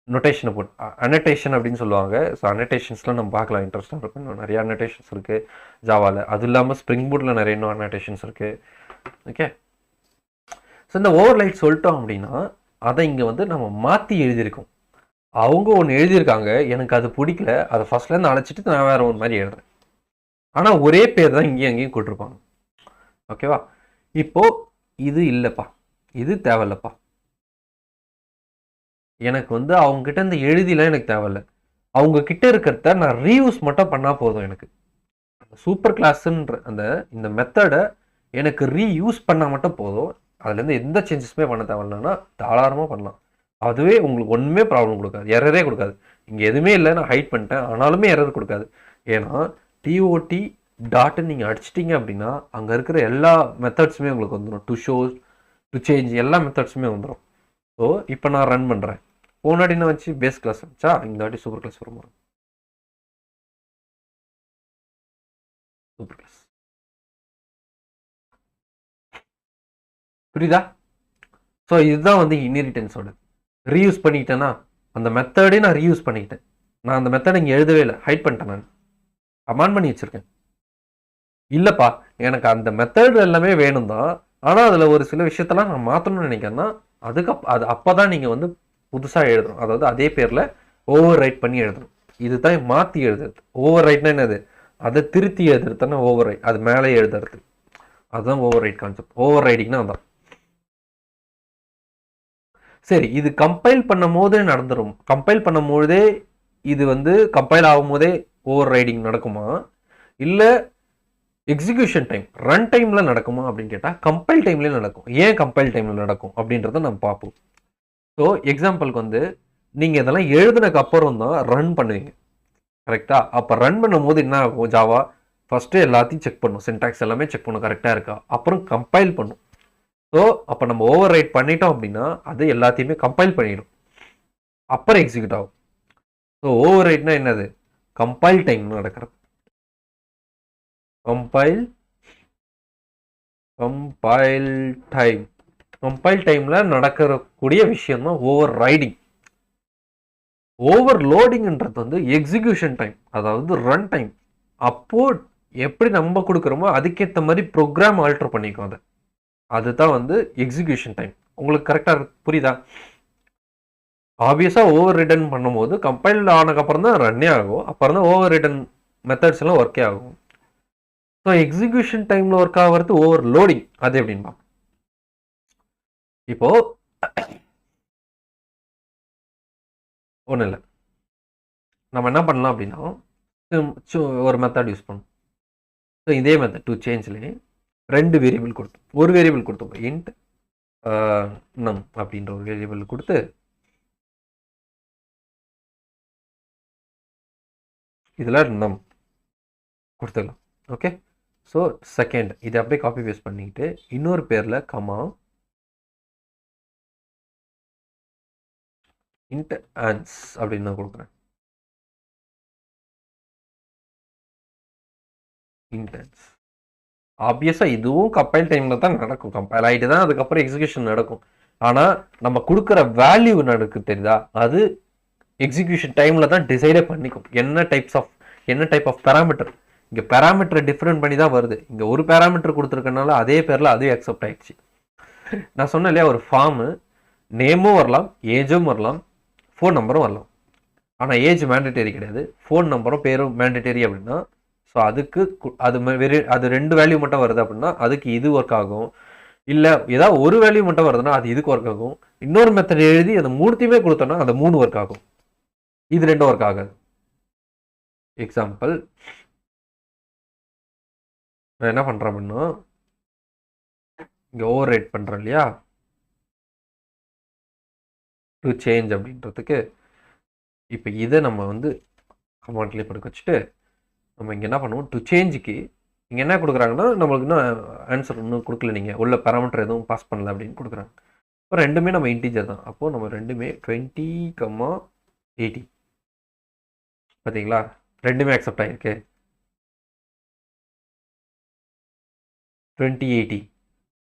நொட்டேஷனை போட்டு அனடேஷன் அப்படின்னு சொல்லுவாங்க. ஸோ அனடேஷன்ஸ்லாம் நம்ம பார்க்கலாம், இன்ட்ரெஸ்டாக இருக்கும். இன்னும் நிறைய அனடேஷன்ஸ் இருக்குது ஜாவாவில், அது இல்லாமல் ஸ்ப்ரிங் பூட்டில் நிறைய இன்னும் அனடேஷன்ஸ் இருக்குது. ஓகே, ஸோ இந்த ஓவர் ரைட் சொல்லிட்டோம் அப்படின்னா அதை இங்கே வந்து நம்ம மாற்றி எழுதியிருக்கோம். அவங்க ஒன்று எழுதியிருக்காங்க, எனக்கு அது பிடிக்கல, அதை ஃபர்ஸ்ட்லேருந்து அழைச்சிட்டு நான் வேறு ஒரு மாதிரி எழுதுறேன். ஆனால் ஒரே பேர் தான் இங்கேயும் அங்கேயும் கொடுத்துருப்பாங்க. ஓகேவா? இப்போ இது இல்லைப்பா, இது தேவையில்லப்பா, எனக்கு வந்து அவங்க கிட்ட இருந்து எழுதிலாம் எனக்கு தேவையில்ல, அவங்க கிட்ட இருக்கிறத நான் ரீயூஸ் மட்டும் பண்ணால் போதும். எனக்கு சூப்பர் கிளாஸ்ன்ற அந்த இந்த மெத்தடை எனக்கு ரீயூஸ் பண்ணால் மட்டும் போதும். அதுலேருந்து எந்த சேஞ்சஸுமே பண்ண தேவையில்லைன்னா தாராளமாக பண்ணலாம். அதுவே உங்களுக்கு ஒன்றுமே ப்ராப்ளம் கொடுக்காது, எரரே கொடுக்காது. இங்கே எதுவுமே இல்லை, நான் ஹைட் பண்ணிட்டேன், ஆனாலுமே எரர் கொடுக்காது. ஏன்னா டிஓடி டாட்டுன்னு நீங்கள் அடிச்சிட்டிங்க அப்படின்னா அங்கே இருக்கிற எல்லா மெத்தட்ஸுமே உங்களுக்கு வந்துடும். டு ஷோ, டு சேஞ்ச், எல்லா மெத்தட்ஸுமே வந்துடும். ஸோ இப்போ நான் ரன் பண்ணுறேன். போனாடி நான் வச்சு பேஸ் கிளாஸ் வச்சா இந்த வாட்டி சூப்பர் கிளாஸ் வரும். சூப்பர் கிளாஸ் புரியுதா? ஸோ இதுதான் வந்து இன்ஹெரிட்டன்ஸோட ரீயூஸ் பண்ணிக்கிட்டேன்னா, அந்த மெத்தடே நான் ரீயூஸ் பண்ணிக்கிட்டேன். நான் அந்த மெத்தடை இங்கே எழுதவே இல்லை, ஹைட் பண்ணிட்டேன், நான் கமாண்ட் பண்ணி வச்சுருக்கேன். இல்லைப்பா எனக்கு அந்த மெத்தட் எல்லாமே வேணும் தான், ஆனால் அதில் ஒரு சில விஷயத்தெல்லாம் நான் மாற்றணும்னு நினைக்கிறேன்னா அது அப்போ தான் நீங்கள் வந்து புதுசாக எழுதணும். அதாவது அதே பேரில் ஓவர் ரைட் பண்ணி எழுதணும். இதுதான் மாற்றி எழுதுறது. ஓவர் ரைட்னா என்னது? அதை திருத்தி எழுதுறது தானே ஓவர் ரைட். அது மேலே எழுதுறது, அதுதான் ஓவர் ரைட் கான்செப்ட். ஓவர் ரைடிங்னா அதான். சரி, இது கம்பைல் பண்ணும் போதே நடந்துடும். கம்பைல் பண்ணும் போதே இது வந்து கம்பைல் ஆகும் போதே ஓவர் ரைடிங் நடக்குமா, இல்லை எக்ஸிக்யூஷன் டைம் ரன் டைம்ல நடக்குமா அப்படின்னு கேட்டால் கம்பைல் டைம்லேயே நடக்கும். ஏன் கம்பைல் டைம்ல நடக்கும் அப்படின்றத நம்ம பார்ப்போம். ஸோ எக்ஸாம்பிளுக்கு வந்து நீங்கள் இதெல்லாம் எழுதுனதுக்கு அப்புறம் தான் ரன் பண்ணுவீங்க, கரெக்டா? அப்போ ரன் பண்ணும் போது என்ன ஆகும்? ஜாவா ஃபஸ்ட்டு எல்லாத்தையும் செக் பண்ணும், சின்டாக்ஸ் எல்லாமே செக் பண்ணும், கரெக்டாக இருக்கா, அப்புறம் கம்பைல் பண்ணும். ஸோ அப்போ நம்ம ஓவர் ரைட் பண்ணிட்டோம் அப்படின்னா அது எல்லாத்தையுமே கம்பைல் பண்ணிடும், அப்புறம் எக்ஸிக்யூட் ஆகும். ஸோ ஓவர் ரைட்னா என்னது? கம்பைல் டைம் நடக்கிறது. கம்பைல் டைம், கம்பைல் டைம்ல நடக்கக்கூடிய விஷயம் தான் ஓவர் ரைடிங். ஓவர் லோடிங்ன்றது வந்து எக்ஸிக்யூஷன் டைம், அதாவது ரன் டைம். அப்போ எப்படி நம்ம கொடுக்குறோமோ அதுக்கேற்ற மாதிரி ப்ரோக்ராம் ஆல்டர் பண்ணிக்கும். அதுதான் வந்து எக்ஸிக்யூஷன் டைம். உங்களுக்கு கரெக்டாக புரியுதா? ஆப்வியஸாக ஓவர் ரிட்டன் பண்ணும்போது கம்பைல் ஆனதுக்கப்புறம் தான் ரன்னே ஆகும், அப்புறம் தான் ஓவர் ரிட்டன் மெத்தட்ஸ் எல்லாம் ஒர்க்கே ஆகும். ஸோ எக்ஸிக்யூஷன் டைமில் ஒர்க் ஆகிறது ஓவர் லோடிங். அது எப்படின்பா, இப்போ ஒன்றும் இல்லை, நம்ம என்ன பண்ணலாம் அப்படின்னா ஒரு மெத்தட் யூஸ் பண்ணணும். ஸோ இதே மெத்தட் டு சேஞ்ச்லேயே 2 வேரியபிள் கொடுத்தோம். ஒரு வேரியபிள் கொடுத்தோம் இன்ட் நம் அப்படின்ற ஒரு வேரியபிள் கொடுத்து இதில் நம் கொடுத்துக்கலாம். ஓகே, ஸோ செகண்ட் இதை அப்படியே காப்பி பேஸ்ட் பண்ணிக்கிட்டு இன்னொரு பேரில் கமா இன்ட் ஆன்ஸ் அப்படின்னு நான் கொடுக்குறேன். இன்ட் ஆன்ஸ் ஆப்வியஸாக இதுவும் கம்பைல் டைமில் தான் நடக்கும். கம்பைல் ஆகிட்டு தான் அதுக்கப்புறம் எக்ஸிக்யூஷன் நடக்கும். ஆனால் நம்ம கொடுக்குற வேல்யூ நடக்கு தெரியுதா, அது எக்ஸிக்யூஷன் டைமில் தான் டிசைடே பண்ணிக்கும். என்ன டைப் ஆஃப் பேராமீட்டர். இங்கே பேராமீட்டரை டிஃப்ரெண்ட் பண்ணி தான் வருது. இங்கே ஒரு பேராமீட்டர் கொடுத்துருக்கனால அதே பேரில் அதுவே அக்செப்ட் ஆகிடுச்சு. நான் சொன்னேன் இல்லையா, ஒரு ஃபார்மு நேமும் வரலாம், ஏஜும் வரலாம், ஃபோன் நம்பரும் வரலாம். ஆனால் ஏஜ் மேண்டேட்டரி கிடையாது, ஃபோன் நம்பரும் பேரும் மேண்டேட்டரி அப்படின்னா. ஸோ அதுக்கு அது 2 வேல்யூ மட்டும் வருது அப்படின்னா அதுக்கு இது ஒர்க் ஆகும். இல்லை ஏதாவது ஒரு வேல்யூ மட்டும் வருதுன்னா அது இதுக்கு ஒர்க் ஆகும். இன்னொரு மெத்தட் எழுதி அந்த 3த்தையுமே கொடுத்தோன்னா அந்த 3 ஒர்க் ஆகும், இது 2 ஒர்க் ஆகாது. எக்ஸாம்பிள் நான் என்ன பண்ணுறேன் அப்படின்னா இங்கே ஓவர் ரைட் பண்ணுறேன் இல்லையா, டு சேஞ்ச் அப்படின்றதுக்கு. இப்போ இதை நம்ம வந்து கமாண்ட்லேயே படுக்க வச்சுட்டு நம்ம இங்கே என்ன பண்ணுவோம், டு சேஞ்சுக்கு இங்கே என்ன கொடுக்குறாங்கன்னா நம்மளுக்கு இன்னும் ஆன்சர் இன்னும் கொடுக்கல, நீங்கள் உள்ள பேராமீட்டர் எதுவும் பாஸ் பண்ணல அப்படின்னு கொடுக்குறாங்க. இப்போ ரெண்டுமே நம்ம இன்டீஜர் தான். அப்போது நம்ம ரெண்டுமே 20,80 பார்த்தீங்களா, ரெண்டுமே அக்செப்ட் ஆகிருக்கு. 2080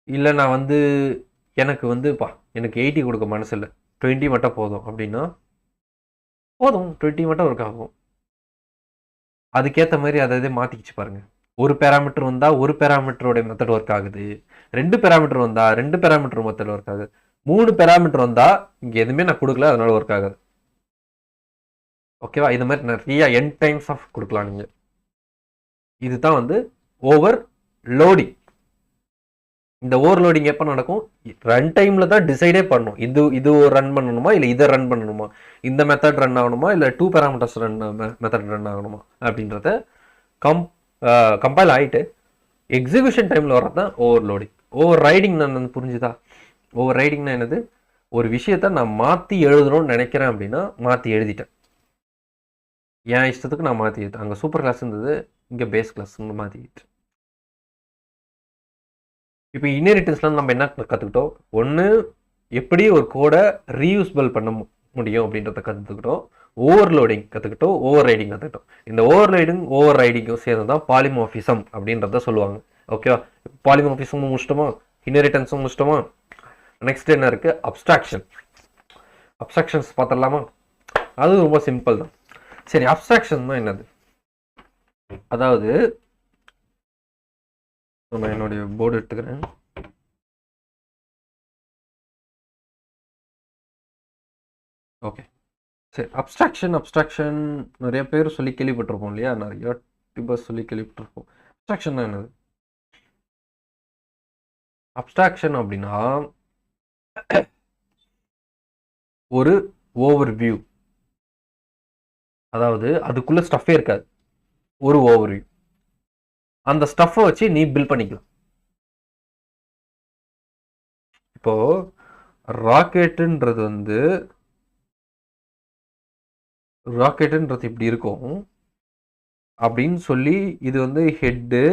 இல்லை, நான் வந்து எனக்கு 80 கொடுக்க மனசு இல்லை, 20 மட்டும் போதும் அப்படின்னா போதும், 20 மட்டும் ஒர்க் ஆகும். அதுக்கேற்ற மாதிரி அதை மாற்றிக்கிச்சு பாருங்கள். ஒரு பேராமீட்டர் வந்தால் ஒரு பேராமீட்டரோட மெத்தட் ஒர்க் ஆகுது, 2 பேராமீட்டர் வந்தால் 2 பேராமீட்டர் மெத்தட் ஒர்க் ஆகுது, 3 பேராமீட்டர் வந்தால் இங்கே எதுவுமே நான் கொடுக்கல அதனால ஒர்க் ஆகுது. ஓகேவா? இது மாதிரி நிறைய n டைம்ஸ் ஆஃப் கொடுக்கலாம் நீங்கள். இதுதான் வந்து ஓவர் லோடிங். இந்த ஓவர்லோடிங் எப்போ நடக்கும்? ரன் டைமில் தான் டிசைடே பண்ணணும். இது ரன் பண்ணணுமா, இல்லை இதை ரன் பண்ணணுமா, இந்த மெத்தட் ரன் ஆகணுமா, இல்லை 2 பேராமீட்டர்ஸ் மெத்தட் ரன் ஆகணுமா அப்படின்றத கம்பைல் ஆகிட்டு எக்ஸிக்யூஷன் டைமில் வர்றது தான் ஓவர்லோடிங். ஓவர் ரைடிங் நான் புரிஞ்சுதா? ஓவர் ரைடிங்னா என்னது? ஒரு விஷயத்த நான் மாற்றி எழுதணும்னு நினைக்கிறேன் அப்படின்னா மாற்றி எழுதிட்டேன். என் இஷ்டத்துக்கு நான் மாற்றிக்கிட்டேன். அங்கே சூப்பர் கிளாஸ் இருந்தது, இங்கே பேஸ் கிளாஸ் மாற்றிக்கிட்டு. இப்போ இன்ஹெரிட்டன்ஸ்ல நம்ம என்ன கற்றுக்கிட்டோம்? ஒன்று, எப்படி ஒரு கோடை ரீயூஸ்பிள் பண்ண முடியும் அப்படின்றத கற்றுக்கிட்டோம். ஓவர்லோடிங் கற்றுக்கிட்டோம், ஓவர் ரைடிங் கற்றுக்கிட்டோம். இந்த ஓவர் ரைடிங்கும் சேர்ந்து தான் பாலிமார்பிசம் அப்படின்றத சொல்லுவாங்க. ஓகேவா? பாலிமார்பிசமும் முடிச்சிட்டோமா, இன்ஹெரிட்டன்ஸும் முடிச்சிட்டோமா. நெக்ஸ்ட் என்ன இருக்குது? அப்ஸ்ட்ராக்ஷன். அப்ஸ்ட்ராக்ஷன்ஸ் பார்த்துடலாமா? அது ரொம்ப சிம்பிள் தான். சரி, அப்ஸ்ட்ராக்ஷன் தான் என்னது? அதாவது நான் என்னுடைய போர்டு எடுத்துக்கிறேன். ஓகே, சரி. அப்ஸ்ட்ராக்ஷன் நிறைய பேர் சொல்லி கேள்விப்பட்டிருப்போம் இல்லையா? நிறைய டியூபர்ஸ் சொல்லி கேள்விப்பட்டிருப்போம். அப்ஸ்ட்ராக்ஷன் தான் என்னது? அப்ஸ்ட்ராக்ஷன் அப்படின்னா ஒரு ஓவர் வியூ. அதாவது அதுக்குள்ள ஸ்டஃபே இருக்காது, ஒரு ஓவர் வியூ. அந்த ஸ்டஃப்பை வச்சு நீ பில்ட் பண்ணிக்கலாம். இப்போ ராக்கெட்டுன்றது இப்படி இருக்கும் அப்படின்னு சொல்லி, இது ஹெட்டு,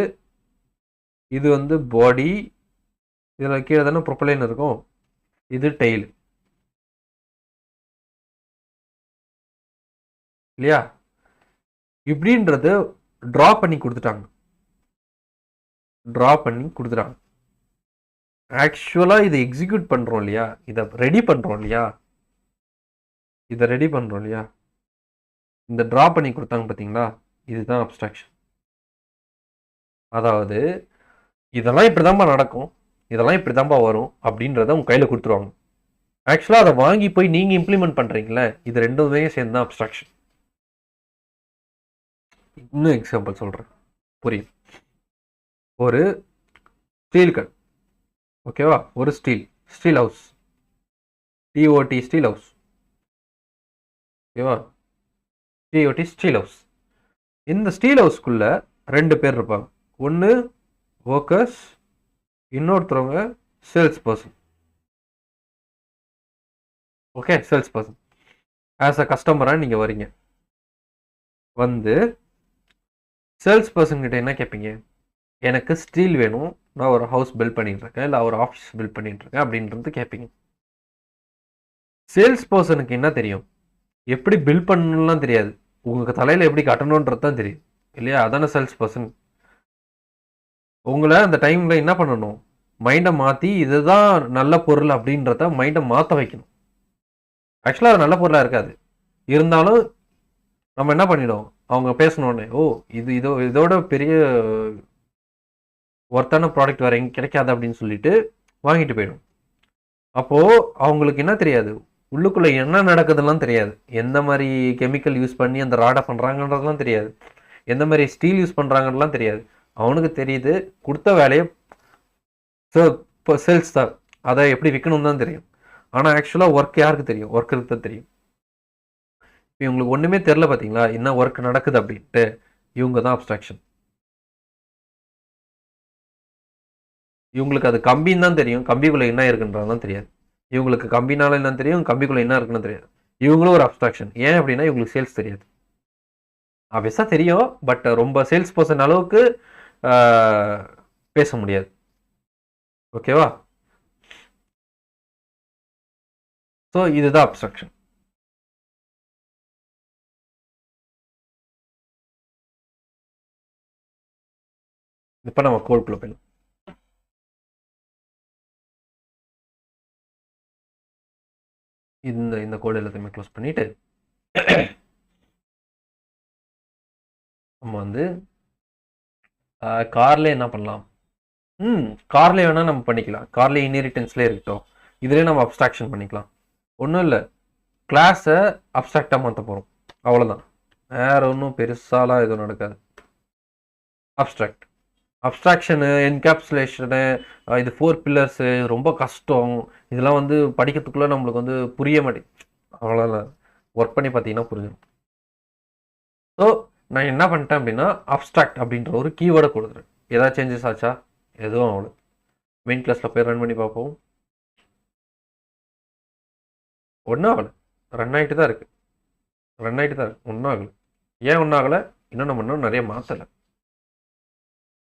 இது பாடி, இதில் கீழே தானே ப்ரொப்பலைன் இருக்கும், இது டெய்ல் இல்லையா? இப்படின்றது ட்ரா பண்ணி கொடுத்துட்டாங்க. ஆக்சுவலாக இதை எக்ஸிக்யூட் பண்ணுறோம் இல்லையா, இதை ரெடி பண்ணுறோம் இல்லையா, இந்த ட்ரா பண்ணி கொடுத்தாங்க பார்த்தீங்களா, இதுதான் அப்ஸ்ட்ராக்ஷன். அதாவது இதெல்லாம் இப்படி தான்ப்பா நடக்கும், இதெல்லாம் இப்படி தான்ப்பா வரும் அப்படின்றத உங்கள் கையில் கொடுத்துருவாங்க. ஆக்சுவலாக அதை வாங்கி போய் நீங்கள் இம்ப்ளிமெண்ட் பண்ணுறீங்களே, இது ரெண்டுமே சேர்ந்து தான் அப்ஸ்ட்ராக்ஷன். இன்னும் எக்ஸாம்பிள் சொல்கிறேன், புரியும். ஒரு ஸ்டீல் கட், ஓகேவா? ஒரு steel house, DOT steel house, ஓகேவா? DOT steel house. இந்த ஸ்டீல் ஹவுஸ்க்குள்ள 2 பேர் இருப்பாங்க. ஒன்று ஒர்க்கர்ஸ், இன்னொருத்தவங்க salesperson. Okay, salesperson. As a கஸ்டமராக நீங்கள் வரீங்க, வந்து சேல்ஸ் பர்சன் கிட்ட என்ன கேட்பீங்க? எனக்கு ஸ்டீல் வேணும், நான் ஒரு ஹவுஸ் பில்ட் பண்ணிட்டு இருக்கேன், இல்லை ஒரு ஆஃபீஸ் பில்ட் பண்ணிட்டு இருக்கேன் அப்படின்றது கேட்பீங்க. சேல்ஸ் பர்சனுக்கு என்ன தெரியும்? எப்படி பில்ட் பண்ணணும்லாம் தெரியாது, உங்களுக்கு தலையில் எப்படி கட்டணுன்றது தான் தெரியும் இல்லையா? அதான சேல்ஸ் பர்சன். உங்களை அந்த டைமில் என்ன பண்ணணும்? மைண்டை மாற்றி இதுதான் நல்ல பொருள் அப்படின்றத மைண்டை மாற்ற வைக்கணும். ஆக்சுவலாக அது நல்ல பொருளாக இருக்காது, இருந்தாலும் நம்ம என்ன பண்ணிடும், அவங்க பேசணுன்னே, ஓ இதோட பெரிய ஒர்த்தான ப்ராடக்ட் வேறு எங்கே கிடைக்காது அப்படின்னு சொல்லிட்டு வாங்கிட்டு போயிடும். அப்போது அவங்களுக்கு என்ன தெரியாது, உள்ளுக்குள்ளே என்ன நடக்குதுலாம் தெரியாது. எந்த மாதிரி கெமிக்கல் யூஸ் பண்ணி அந்த ராடை பண்ணுறாங்கன்றதுலாம் தெரியாது, எந்த மாதிரி ஸ்டீல் யூஸ் பண்ணுறாங்கன்றலாம் தெரியாது. அவனுக்கு தெரியுது கொடுத்த வேலையை இப்போ சேல்ஸ் தான், அதை எப்படி விற்கணும் தான் தெரியும். ஆனால் ஆக்சுவலாக ஒர்க் யாருக்கு தெரியும்? ஒர்க்கருக்கு தான் தெரியும். இப்போ இவங்களுக்கு ஒன்றுமே தெரில, பார்த்தீங்களா என்ன ஒர்க் நடக்குது அப்படின்ட்டு. இவங்க தான் அப்ஸ்ட்ராக்ஷன். இவங்களுக்கு அது கம்பின்னு தான் தெரியும், கம்பிக்குள்ளே என்ன இருக்குன்றதுலாம் தெரியாது. இவங்களுக்கு கம்பினால என்ன தெரியும், கம்பிக்குள்ளே என்ன இருக்குன்னு தெரியாது. இவங்களும் ஒரு அப்ஸ்ட்ராக்ஷன். ஏன் அப்படின்னா இவங்களுக்கு சேல்ஸ் தெரியாது. ஆப்வியஸாக தெரியும், பட் ரொம்ப சேல்ஸ் பர்சன் அளவுக்கு பேச முடியாது. ஓகேவா? ஸோ இதுதான் அப்ஸ்ட்ராக்ஷன். இப்போ நம்ம கோடுக்குள்ள போயிடலாம். இந்த கோடு எல்லாத்தையுமே க்ளோஸ் பண்ணிட்டு நம்ம கார்ல என்ன பண்ணலாம்? கார்லேயே வேணால் நம்ம பண்ணிக்கலாம். கார்லேயே இன்ஹெரிட்டன்ஸ்லேயே இருக்கட்டும், இதுலேயே நம்ம அப்ஸ்ட்ராக்ஷன் பண்ணிக்கலாம். ஒன்றும் இல்லை, கிளாஸை அப்ஸ்ட்ராக்டாக மாற்ற போகிறோம், அவ்வளோதான். வேறு ஒன்றும் பெருசாலாம் எதுவும் நடக்காது. அப்ஸ்ட்ராக்ட். அப்ஸ்ட்ராக்ஷனு, என்கேப்சுலேஷனு, இது 4 பில்லர்ஸு ரொம்ப கஷ்டம். இதெல்லாம் வந்து படிக்கிறதுக்குள்ள நம்மளுக்கு வந்து புரிய மாட்டேங்குது. அவ்வளோதான். ஒர்க் பண்ணி பார்த்தீங்கன்னா புரிஞ்சிடும். ஸோ நான் என்ன பண்ணிட்டேன் அப்படின்னா அப்ஸ்ட்ராக்ட் அப்படின்ற ஒரு கீவேர்டை கொடுத்துறேன். ஏதாவது சேஞ்சஸ் ஆச்சா? எதுவும் அவ்வளோ. மெயின் கிளாஸில் போய் ரன் பண்ணி பார்ப்போம். ஒன்றும் ஆகலை. ரன் ஆகிட்டு தான் இருக்குது. ஒன்றும் ஆகலை. ஏன் ஒன்றும் ஆகலை? இன்னும் நம்ம இன்னும் நிறைய மாற்றலை.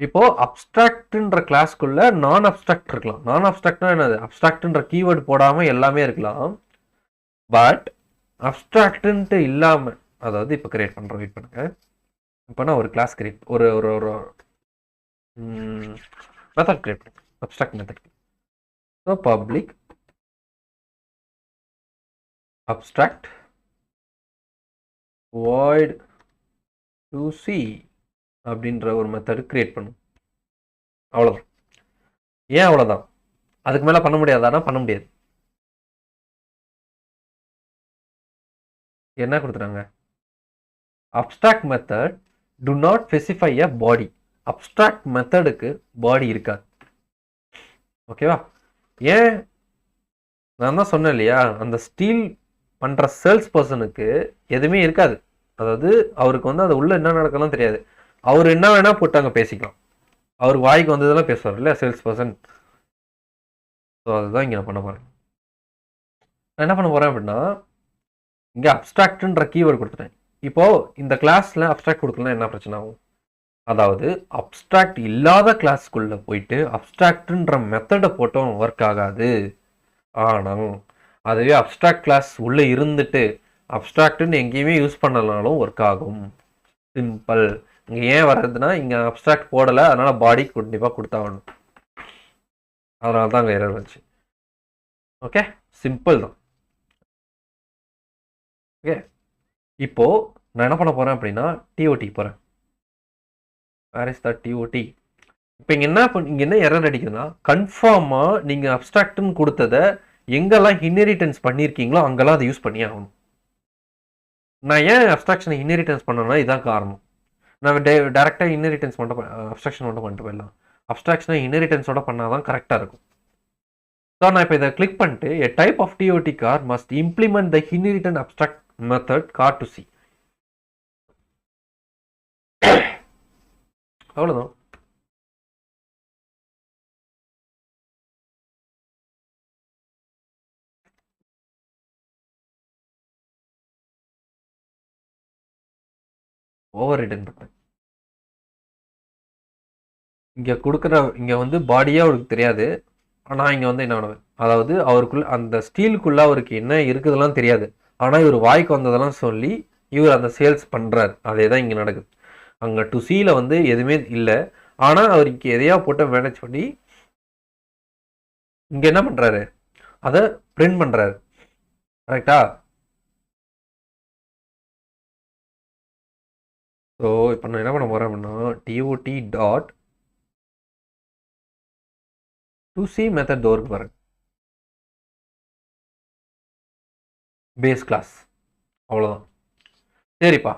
இப்போ அப்ஸ்ட்ராக்ட்ன்ற கிளாஸ்க்குள்ள நான் அப்ஸ்ட்ராக்ட் இருக்கலாம். நான் அப்ஸ்ட்ராக்ட்னா என்னது? அப்ஸ்ட்ராக்ட்ன்ற கீவேர்டு போடாமல் எல்லாமே இருக்கலாம். பட் அப்ஸ்ட்ராக்ட்ன்ட்டு இல்லாமல், அதாவது இப்போ கிரியேட் பண்ணுறோம். வெயிட் பண்ணுங்க. இப்போ நான் ஒரு கிளாஸ் கிரியேட் ஒரு ஒரு ஒரு மெத்தட் கிரியேட் பண்ணுங்க. Abstract method. So public abstract void to see அப்படின்ற ஒரு மெத்தட் கிரியேட் பண்ணும். அவ்வளோதான். ஏன் அவ்வளோதான்? அதுக்கு மேலே பண்ண முடியாதானா? பண்ண முடியாது. என்ன கொடுத்துறாங்க? Abstract method do not specify a body. Abstract மெத்தடுக்கு பாடி இருக்காது. ஓகேவா? ஏன்? நான் தான் சொன்னேன் இல்லையா, அந்த ஸ்டீல் பண்ணுற சேல்ஸ் பர்சனுக்கு எதுவுமே இருக்காது. அதாவது அவருக்கு வந்து அது உள்ள என்ன நடக்கலாம் தெரியாது. அவர் என்ன வேணா போட்டாங்க பேசிக்கலாம். அவர் வாய்க்கு வந்ததெல்லாம் பேசுவார் இல்லையா சேல்ஸ் பர்சன். ஸோ அதுதான் இங்கே நான் பண்ண போகிறேன். நான் என்ன பண்ண போகிறேன் அப்படின்னா, இங்கே அப்ஸ்ட்ராக்ட்ன்ற கீவேர்டு கொடுத்துட்டேன். இப்போது இந்த கிளாஸில் அப்ஸ்ட்ராக்ட் கொடுக்கலாம் என்ன பிரச்சனை ஆகும்? அதாவது அப்ஸ்ட்ராக்ட் இல்லாத கிளாஸ்க்குள்ளே போயிட்டு அப்ஸ்ட்ராக்ட்ன்ற மெத்தடை போட்டோம் ஒர்க் ஆகாது. ஆனால் அதுவே அப்ஸ்ட்ராக்ட் கிளாஸ் உள்ளே இருந்துட்டு அப்ஸ்ட்ராக்ட்னு எங்கேயுமே யூஸ் பண்ணலனாலும் ஒர்க் ஆகும். சிம்பிள். இங்கே ஏன் வர்றதுன்னா இங்கே அப்ஸ்ட்ராக்ட் போடலை, அதனால் பாடி கண்டிப்பாக கொடுத்தாகணும். அதனால தான் அங்கே எரர் வந்துச்சு. ஓகே, சிம்பிள் தான். ஓகே, இப்போது நான் என்ன பண்ண போகிறேன் அப்படின்னா டிஓடி போகிறேன். Where is the TOT? இப்போ இங்கே என்ன எரர் அடிக்குதுன்னா, கன்ஃபார்மாக நீங்கள் அப்ஸ்ட்ராக்ட்னு கொடுத்ததை எங்கெல்லாம் இன்ஹெரிட்டன்ஸ் பண்ணியிருக்கீங்களோ அங்கெல்லாம் அதை யூஸ் பண்ணி ஆகணும். நான் ஏன் அப்ஸ்ட்ராக்ஷனை இன்ஹெரிட்டன்ஸ் பண்ணேன்னா இதுதான் காரணம். நான் டேரெக்டாக இன்ஹெரிட்டன்ஸ் மட்டும் அப்ஸ்ட்ராக்ஷன் மட்டும் பண்ணிட்டு போயிடலாம். அப்ஸ்ட்ராக்ஷனை இன்ஹெரிட்டன்ஸோட பண்ணால் தான் கரெக்டாக இருக்கும். ஸோ நான் இப்போ இதை கிளிக் பண்ணிட்டு a type of TOT car must implement the inheritance abstract method car to see. அவ்வளோதான். ஓவர் ரிட்டன் பண்ணேன். இங்கே வந்து பாடியே அவருக்கு தெரியாது. ஆனால் இங்கே வந்து என்ன பண்ணுவேன், அதாவது அவருக்குள்ள அந்த ஸ்டீலுக்குள்ளே அவருக்கு என்ன இருக்குதெல்லாம் தெரியாது. ஆனால் இவர் வாய்க்கு வந்ததெல்லாம் சொல்லி இவர் அந்த சேல்ஸ் பண்ணுறாரு. அதே தான் இங்கே நடக்குது. அங்கே டு சியில் வந்து எதுவுமே இல்லை. ஆனால் அவருக்கு எதையா போட்டு மேனேஜ் பண்ணி இங்கே என்ன பண்ணுறாரு, அதை பிரிண்ட் பண்ணுறாரு. கரெக்டா? ஸோ இப்போ நான் என்ன பண்ண போகிறேன் அப்படின்னா DOT dot to C method தோருக்கு பாருங்க. Base class. அவ்வளோதான். சரிப்பா,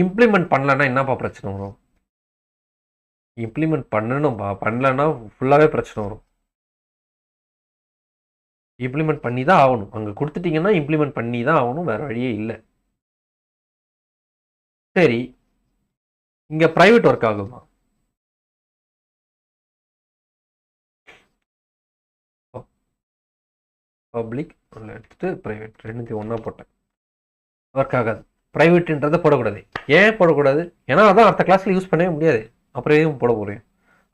இம்ப்ளிமெண்ட் பண்ணலன்னா என்னப்பா பிரச்சனை வரும்? இம்ப்ளிமெண்ட் பண்ணணும்ப்பா, பண்ணலன்னா ஃபுல்லாகவே பிரச்சனை வரும். இம்ப்ளிமெண்ட் பண்ணி தான் ஆகணும். அங்கே கொடுத்துட்டிங்கன்னா இம்ப்ளிமெண்ட் பண்ணி தான் ஆகணும், வேறு வழியே இல்லை. சரி, இங்கே ப்ரைவேட் ஒர்க் ஆகுமா? பப்ளிக் எடுத்துட்டு ப்ரைவேட் ரெண்டுத்தையும் ஒன்றா போட்டேன். ஒர்க் ஆகாது. ப்ரைவேட்டுன்றதை போடக்கூடாது. ஏன் போடக்கூடாது? ஏன்னா அதான் அடுத்த கிளாஸில் யூஸ் பண்ணவே முடியாது. அப்புறம் எதுவும் போட போகிறேன்.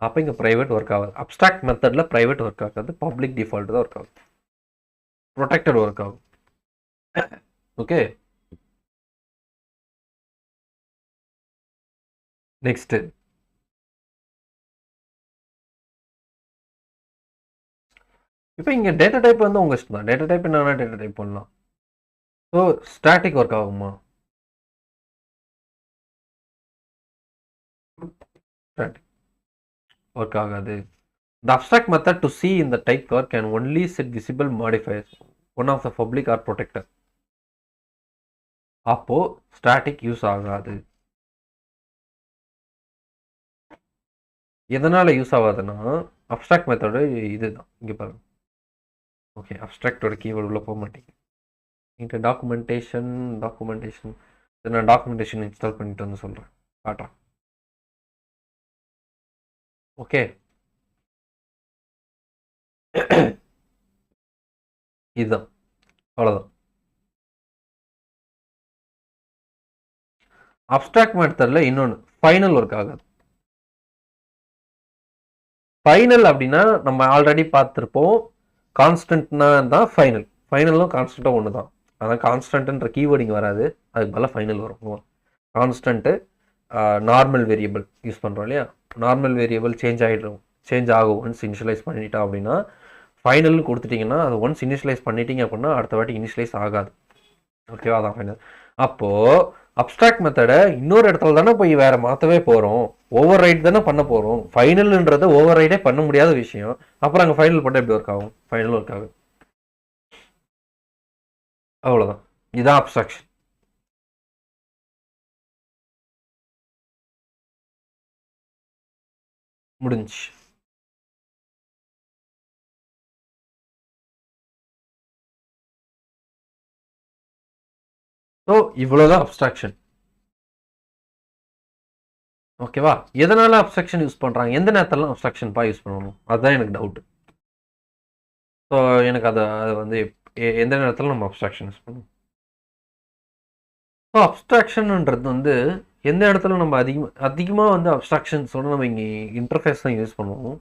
அப்போ இங்கே ப்ரைவேட் ஒர்க் ஆகாது. அப்ஸ்ட்ராக்ட் மெத்தடில் ப்ரைவேட் ஒர்க் ஆகாது. பப்ளிக் டிஃபால்ட் தான் ஒர்க் ஆகும். ப்ரொடெக்டட் ஒர்க் ஆகும். ஓகே, நெக்ஸ்ட்டு இப்போ இங்கே டேட்டா டைப் வந்து உங்கள் இஷ்டம் தான். டேட்டா டைப் என்னன்னா டேட்டா டைப் பண்ணலாம். ஸோ ஸ்டாட்டிக் ஒர்க் ஆகுமா? ஸ்டாட்டிக் ஒர்க் ஆகாது. The abstract method to see in the type car can only set visible modifiers, one of the public or protected. அப்போ static use ஆகாது. எதனால் use ஆகாதுன்னா abstract method இதுதான். இங்கே பாருங்க. Okay, அப்ஸ்ட்ராக்டோட keyword உள்ளே போக மாட்டேங்க. இங்கே டாக்குமெண்டேஷன் நான் டாக்குமெண்டேஷன் இன்ஸ்டால் பண்ணிட்டு வந்து சொல்கிறேன், காட்டுறேன். ஓகே, இதுதான், அவ்வளோதான். அப்ஸ்ட்ராக்ட் மெத்தடில் இன்னொன்று ஃபைனல் ஒர்க் ஆகாது. ஃபைனல் அப்படின்னா நம்ம ஆல்ரெடி பார்த்துருப்போம், கான்ஸ்டன்ட்னா தான் ஃபைனல். ஃபைனலும் கான்ஸ்டண்ட்டாக ஒன்று தான். ஆனால் கான்ஸ்டன்ட்ன்ற கீவேர்டு இங்கே வராது, அதுக்கு பதிலாக ஃபைனல் வரும். கான்ஸ்டன்ட்டு நார்மல் வேரியபிள் யூஸ் பண்ணுறோம் இல்லையா, நார்மல் வேரியபிள் சேஞ்ச் ஆகும் ஒன்ஸ் இனிஷியலைஸ் பண்ணிட்டோம் அப்படின்னா. ஃபைனல்னு கொடுத்துட்டிங்கன்னா அது ஒன்ஸ் இனிஷியலைஸ் பண்ணிட்டீங்க அப்படின்னா அடுத்த வாட்டி இனிஷியலைஸ் ஆகாது. ஓகேவா, அதான் ஃபைனல். அப்போது அப்ஸ்ட்ராக்ட் மெத்தடை இன்னொரு இடத்துல தானே போய் வேறு மாற்றவே போகிறோம், ஓவர் ரைட் தானே பண்ண போகிறோம். ஃபைனல்ன்றது ஓவர் ரைடே பண்ண முடியாத விஷயம். அப்புறம் அங்கே ஃபைனல் பண்ணால் எப்படி ஒர்க் ஆகும்? ஃபைனல் ஒர்க் ஆகும். அவ்வளோதான், இதுதான் அப்ஸ்ட்ராக்ஷன். முடிஞ்சு. ஸோ இவ்வளோதான் அப்ஸ்ட்ராக்ஷன். ஓகேவா, எதனால அப்ஸ்ட்ராக்ஷன் யூஸ் பண்ணுறாங்க, எந்த நேரத்துலலாம் அப்ஸ்ட்ராக்ஷன்ப்பா யூஸ் பண்ணணும், அதுதான் எனக்கு டவுட்டு. ஸோ எனக்கு அதை வந்து எந்த நேரத்தில் நம்ம அப்ஸ்ட்ராக்ஷன் யூஸ் பண்ணணும். ஸோ அப்ஸ்ட்ராக்ஷன்ன்றது வந்து எந்த இடத்துல நம்ம அதிகமாக வந்து அப்ஸ்ட்ராக்ஷன்ஸோட நம்ம இங்கே இன்டர்ஃபேஸ் தான் யூஸ் பண்ணுவோம்.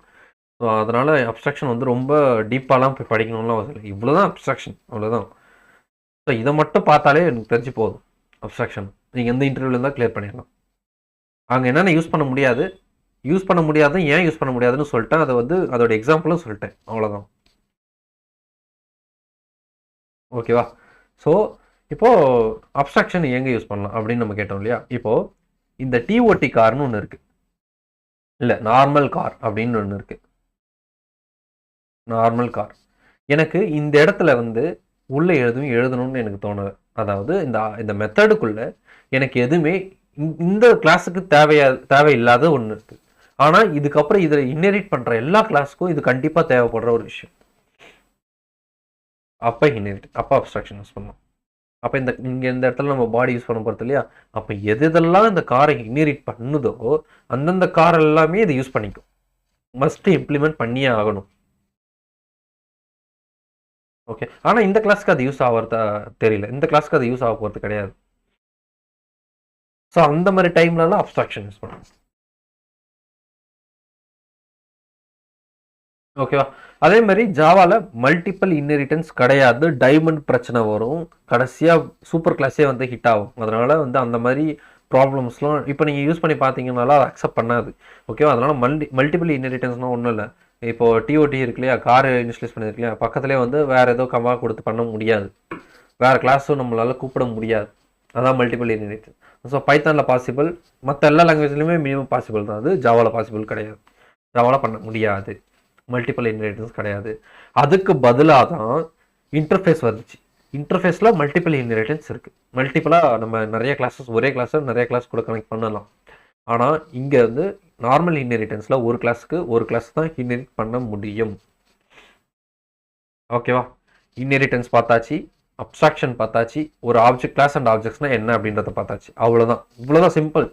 ஸோ அதனால் அப்ஸ்ட்ராக்ஷன் வந்து ரொம்ப டீப்பாலாம் போய் படிக்கணும்லாம் அவசியம் இல்லை. இவ்வளோ தான் அப்ஸ்ட்ராக்ஷன், அவ்வளோதான். ஸோ இதை மட்டும் பார்த்தாலே எனக்கு தெரிஞ்சு போதும். அப்ஸ்ட்ராக்ஷன் நீங்கள் எந்த இன்டர்வியூவில் இருந்தால் கிளியர் பண்ணிடலாம். அங்கே என்னென்ன யூஸ் பண்ண முடியாது, ஏன் யூஸ் பண்ண முடியாதுன்னு சொல்லிட்டேன். அதை வந்து அதோட எக்ஸாம்பிளும் சொல்லிட்டேன், அவ்வளோதான். ஓகேவா. ஸோ இப்போது அப்ஸ்ட்ராக்ஷன் எங்கே யூஸ் பண்ணலாம் அப்படின்னு நம்ம கேட்டோம் இல்லையா. இப்போது இந்த டிஓடி கார்னு ஒன்று இருக்குது, இல்லை நார்மல் கார் அப்படின்னு ஒன்று இருக்குது. நார்மல் கார் எனக்கு இந்த இடத்துல வந்து உள்ளே எழுதணும்னு எனக்கு தோணலை. அதாவது இந்த மெத்தடுக்குள்ளே எனக்கு எதுவுமே இந்த கிளாஸுக்கு தேவையில்லாத ஒன்று இருக்குது. ஆனால் இதுக்கப்புறம் இதில் இன்ஹெரிட் பண்ணுற எல்லா கிளாஸுக்கும் இது கண்டிப்பாக தேவைப்படுற ஒரு விஷயம். அப்போ அப்ஸ்ட்ராக்ஷன் யூஸ் பண்ணணும். அப்போ இங்கே இந்த இடத்துல நம்ம பாடி யூஸ் பண்ண போகிறது இல்லையா. அப்போ எதெல்லாம் இந்த காரை இன்ஹெரிட் பண்ணுதோ அந்தந்த கார் எல்லாமே இதை யூஸ் பண்ணிக்கும். மஸ்ட் இம்ப்ளிமெண்ட் பண்ணியே ஆகணும். ஓகே, ஆனால் இந்த கிளாஸ்க்கு அது யூஸ் ஆகிறதா தெரியல, இந்த கிளாஸ்க்கு அது யூஸ் ஆக போகிறது கிடையாது. ஸோ அந்த மாதிரி டைம்லலாம் அப்ஸ்ட்ராக்ஷன் யூஸ் பண்ணணும். ஓகேவா. அதே மாதிரி ஜாவாவில் மல்டிபிள் இன்ஹெரிட்டன்ஸ் கிடையாது, டைமண்ட் பிரச்சனை வரும், கடைசியாக சூப்பர் கிளாஸே வந்து ஹிட் ஆகும். அதனால் வந்து அந்த மாதிரி ப்ராப்ளம்ஸ்லாம் இப்போ நீங்கள் யூஸ் பண்ணி பார்த்தீங்கன்னாலும் அதை அக்செப்ட் பண்ணாது. ஓகேவா. அதனால் மல்டிபிள் இன்ஹெரிட்டன்ஸ்னால் ஒன்றும் இல்லை. இப்போது டிஓடி இருக்கு இல்லையா, கார் இனிஷியலைஸ் பண்ணியிருக்கு இல்லையா, பக்கத்துலேயே வந்து வேறு ஏதோ கமா கொடுத்து பண்ண முடியாது, வேறு கிளாஸும் நம்மளால் கூப்பிட முடியாது. அதான் மல்டிபிள் இன்ஹெரிட்டன்ஸ். ஸோ பைத்தானில் பாசிபிள், மற்ற எல்லா லாங்குவேஜ்லையுமே மினிமம் பாசிபிள் தான். அது ஜாவாவில் பாசிபிள் கிடையாது, ஜாவாவில் பண்ண முடியாது, மல்டிபிள் இன்ஹெரிட்டன்ஸ் கிடையாது. அதுக்கு பதிலாக தான் இன்டர்ஃபேஸ் வந்துச்சு. இன்டர்ஃபேஸில் மல்டிபிள் இன்ஹெரிட்டன்ஸ் இருக்குது. மல்டிபிளாக நம்ம நிறைய கிளாஸஸ், ஒரே கிளாஸில் நிறைய கிளாஸ் கூட கனெக்ட் பண்ணலாம். ஆனால் இங்கே வந்து நார்மல் இன்ஹெரிட்டன்ஸில் ஒரு கிளாஸ் தான் இன்ஹெரிட் பண்ண முடியும். ஓகேவா. இன்ஹெரிட்டன்ஸ் பார்த்தாச்சு, அப்ஸ்ட்ராக்ஷன் பார்த்தாச்சு, ஒரு ஆப்ஜெக்ட் கிளாஸ் அண்ட் ஆப்ஜெக்ட்ஸ்னால் என்ன அப்படின்றத பார்த்தாச்சு. அவ்வளோதான், இவ்வளோதான் சிம்பிள்.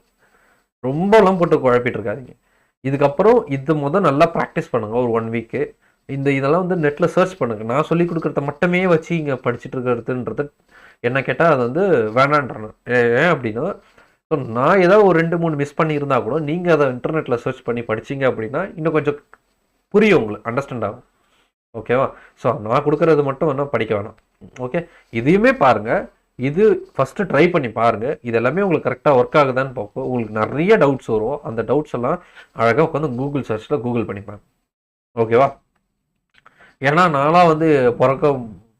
ரொம்பலாம் போட்டு குழப்பிட்டு இருக்காதிங்க. இதுக்கப்புறம் இது நல்லா ப்ராக்டிஸ் பண்ணுங்கள் ஒரு 1 வீக்கு. இதெல்லாம் வந்து நெட்டில் சர்ச் பண்ணுங்கள். நான் சொல்லிக் கொடுக்குறத மட்டுமே வச்சு இங்கே படிச்சுட்டு இருக்கிறதுன்றது என்ன கேட்டால் அது வந்து வேணான்றேன். ஏன் அப்படின்னா, ஸோ நான் ஏதாவது ஒரு 2-3 மிஸ் பண்ணியிருந்தா கூட நீங்கள் அதை இன்டர்நெட்டில் சர்ச் பண்ணி படிச்சிங்க அப்படின்னா இன்னும் கொஞ்சம் புரியும், உங்களுக்கு அண்டர்ஸ்டாண்ட் ஆகும். ஓகேவா. ஸோ நான் கொடுக்குறது மட்டும் வேணால் படிக்க வேணாம். ஓகே, இதையுமே பாருங்கள், இது ஃபஸ்ட்டு ட்ரை பண்ணி பாருங்கள். இது எல்லாமே உங்களுக்கு கரெக்டாக ஒர்க் ஆகுதான்னு பார்ப்போம். உங்களுக்கு நிறைய டவுட்ஸ் வரும், அந்த டவுட்ஸ் எல்லாம் அழகாக உட்காந்து கூகுள் சர்ச்சில் கூகுள் பண்ணிப்பேன். ஓகேவா. ஏன்னா நான்லாம் வந்து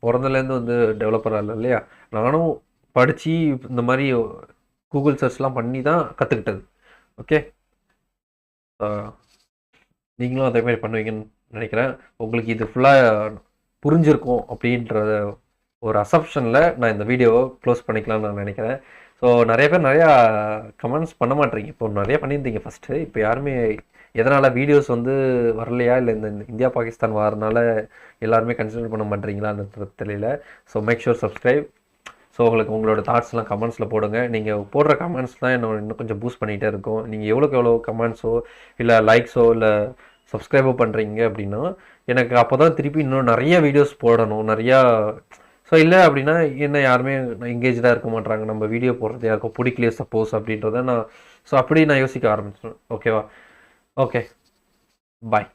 பிறந்தலேருந்து வந்து டெவலப்பராக இல்லை இல்லையா, நானும் படித்து இந்த மாதிரி கூகுள் சர்ச்லாம் பண்ணி தான் கற்றுக்கிட்டது. ஓகே, நீங்களும் அதே மாதிரி பண்ணுவீங்கன்னு நினைக்கிறேன். உங்களுக்கு இது ஃபுல்லாக புரிஞ்சிருக்கும் அப்படின்றத ஒரு அசப்ஷனில் நான் இந்த வீடியோவை க்ளோஸ் பண்ணிக்கலாம்னு நான் நினைக்கிறேன். ஸோ நிறைய பேர் நிறையா கமெண்ட்ஸ் பண்ண மாட்டேறீங்க. இப்போ நிறைய பண்ணியிருந்தீங்க ஃபஸ்ட்டு, இப்போ யாருமே எதனால் வீடியோஸ் வந்து வரலையா, இல்லை இந்த இந்தியா பாகிஸ்தான் வாரனால எல்லாருமே கன்சிடர் பண்ண மாட்டீங்களான்னு தெரியல. So make sure subscribe. So உங்களுக்கு உங்களோட தாட்ஸ்லாம் கமெண்ட்ஸில் போடுங்க. நீங்கள் போடுற கமெண்ட்ஸ் தான் என்னோட இன்னும் கொஞ்சம் பூஸ்ட் பண்ணிகிட்டே இருக்கும். நீங்கள் எவ்வளோ கமெண்ட்ஸோ இல்லை லைக்ஸோ இல்லை சப்ஸ்கிரைபோ பண்ணுறீங்க அப்படின்னா எனக்கு அப்போ தான் திருப்பி இன்னும் நிறைய வீடியோஸ் போடணும், நிறையா. ஸோ இல்லை அப்படின்னா என்ன யாருமே எங்கேஜாக இருக்க மாட்டாங்க, நம்ம வீடியோ போடுறது யாருக்கும் பிடிக்கலையே சப்போஸ் அப்படின்றத நான் ஸோ அப்படி நான் யோசிக்க ஆரம்பிச்சிட்டேன். ஓகேவா? ஓகே, பாய்.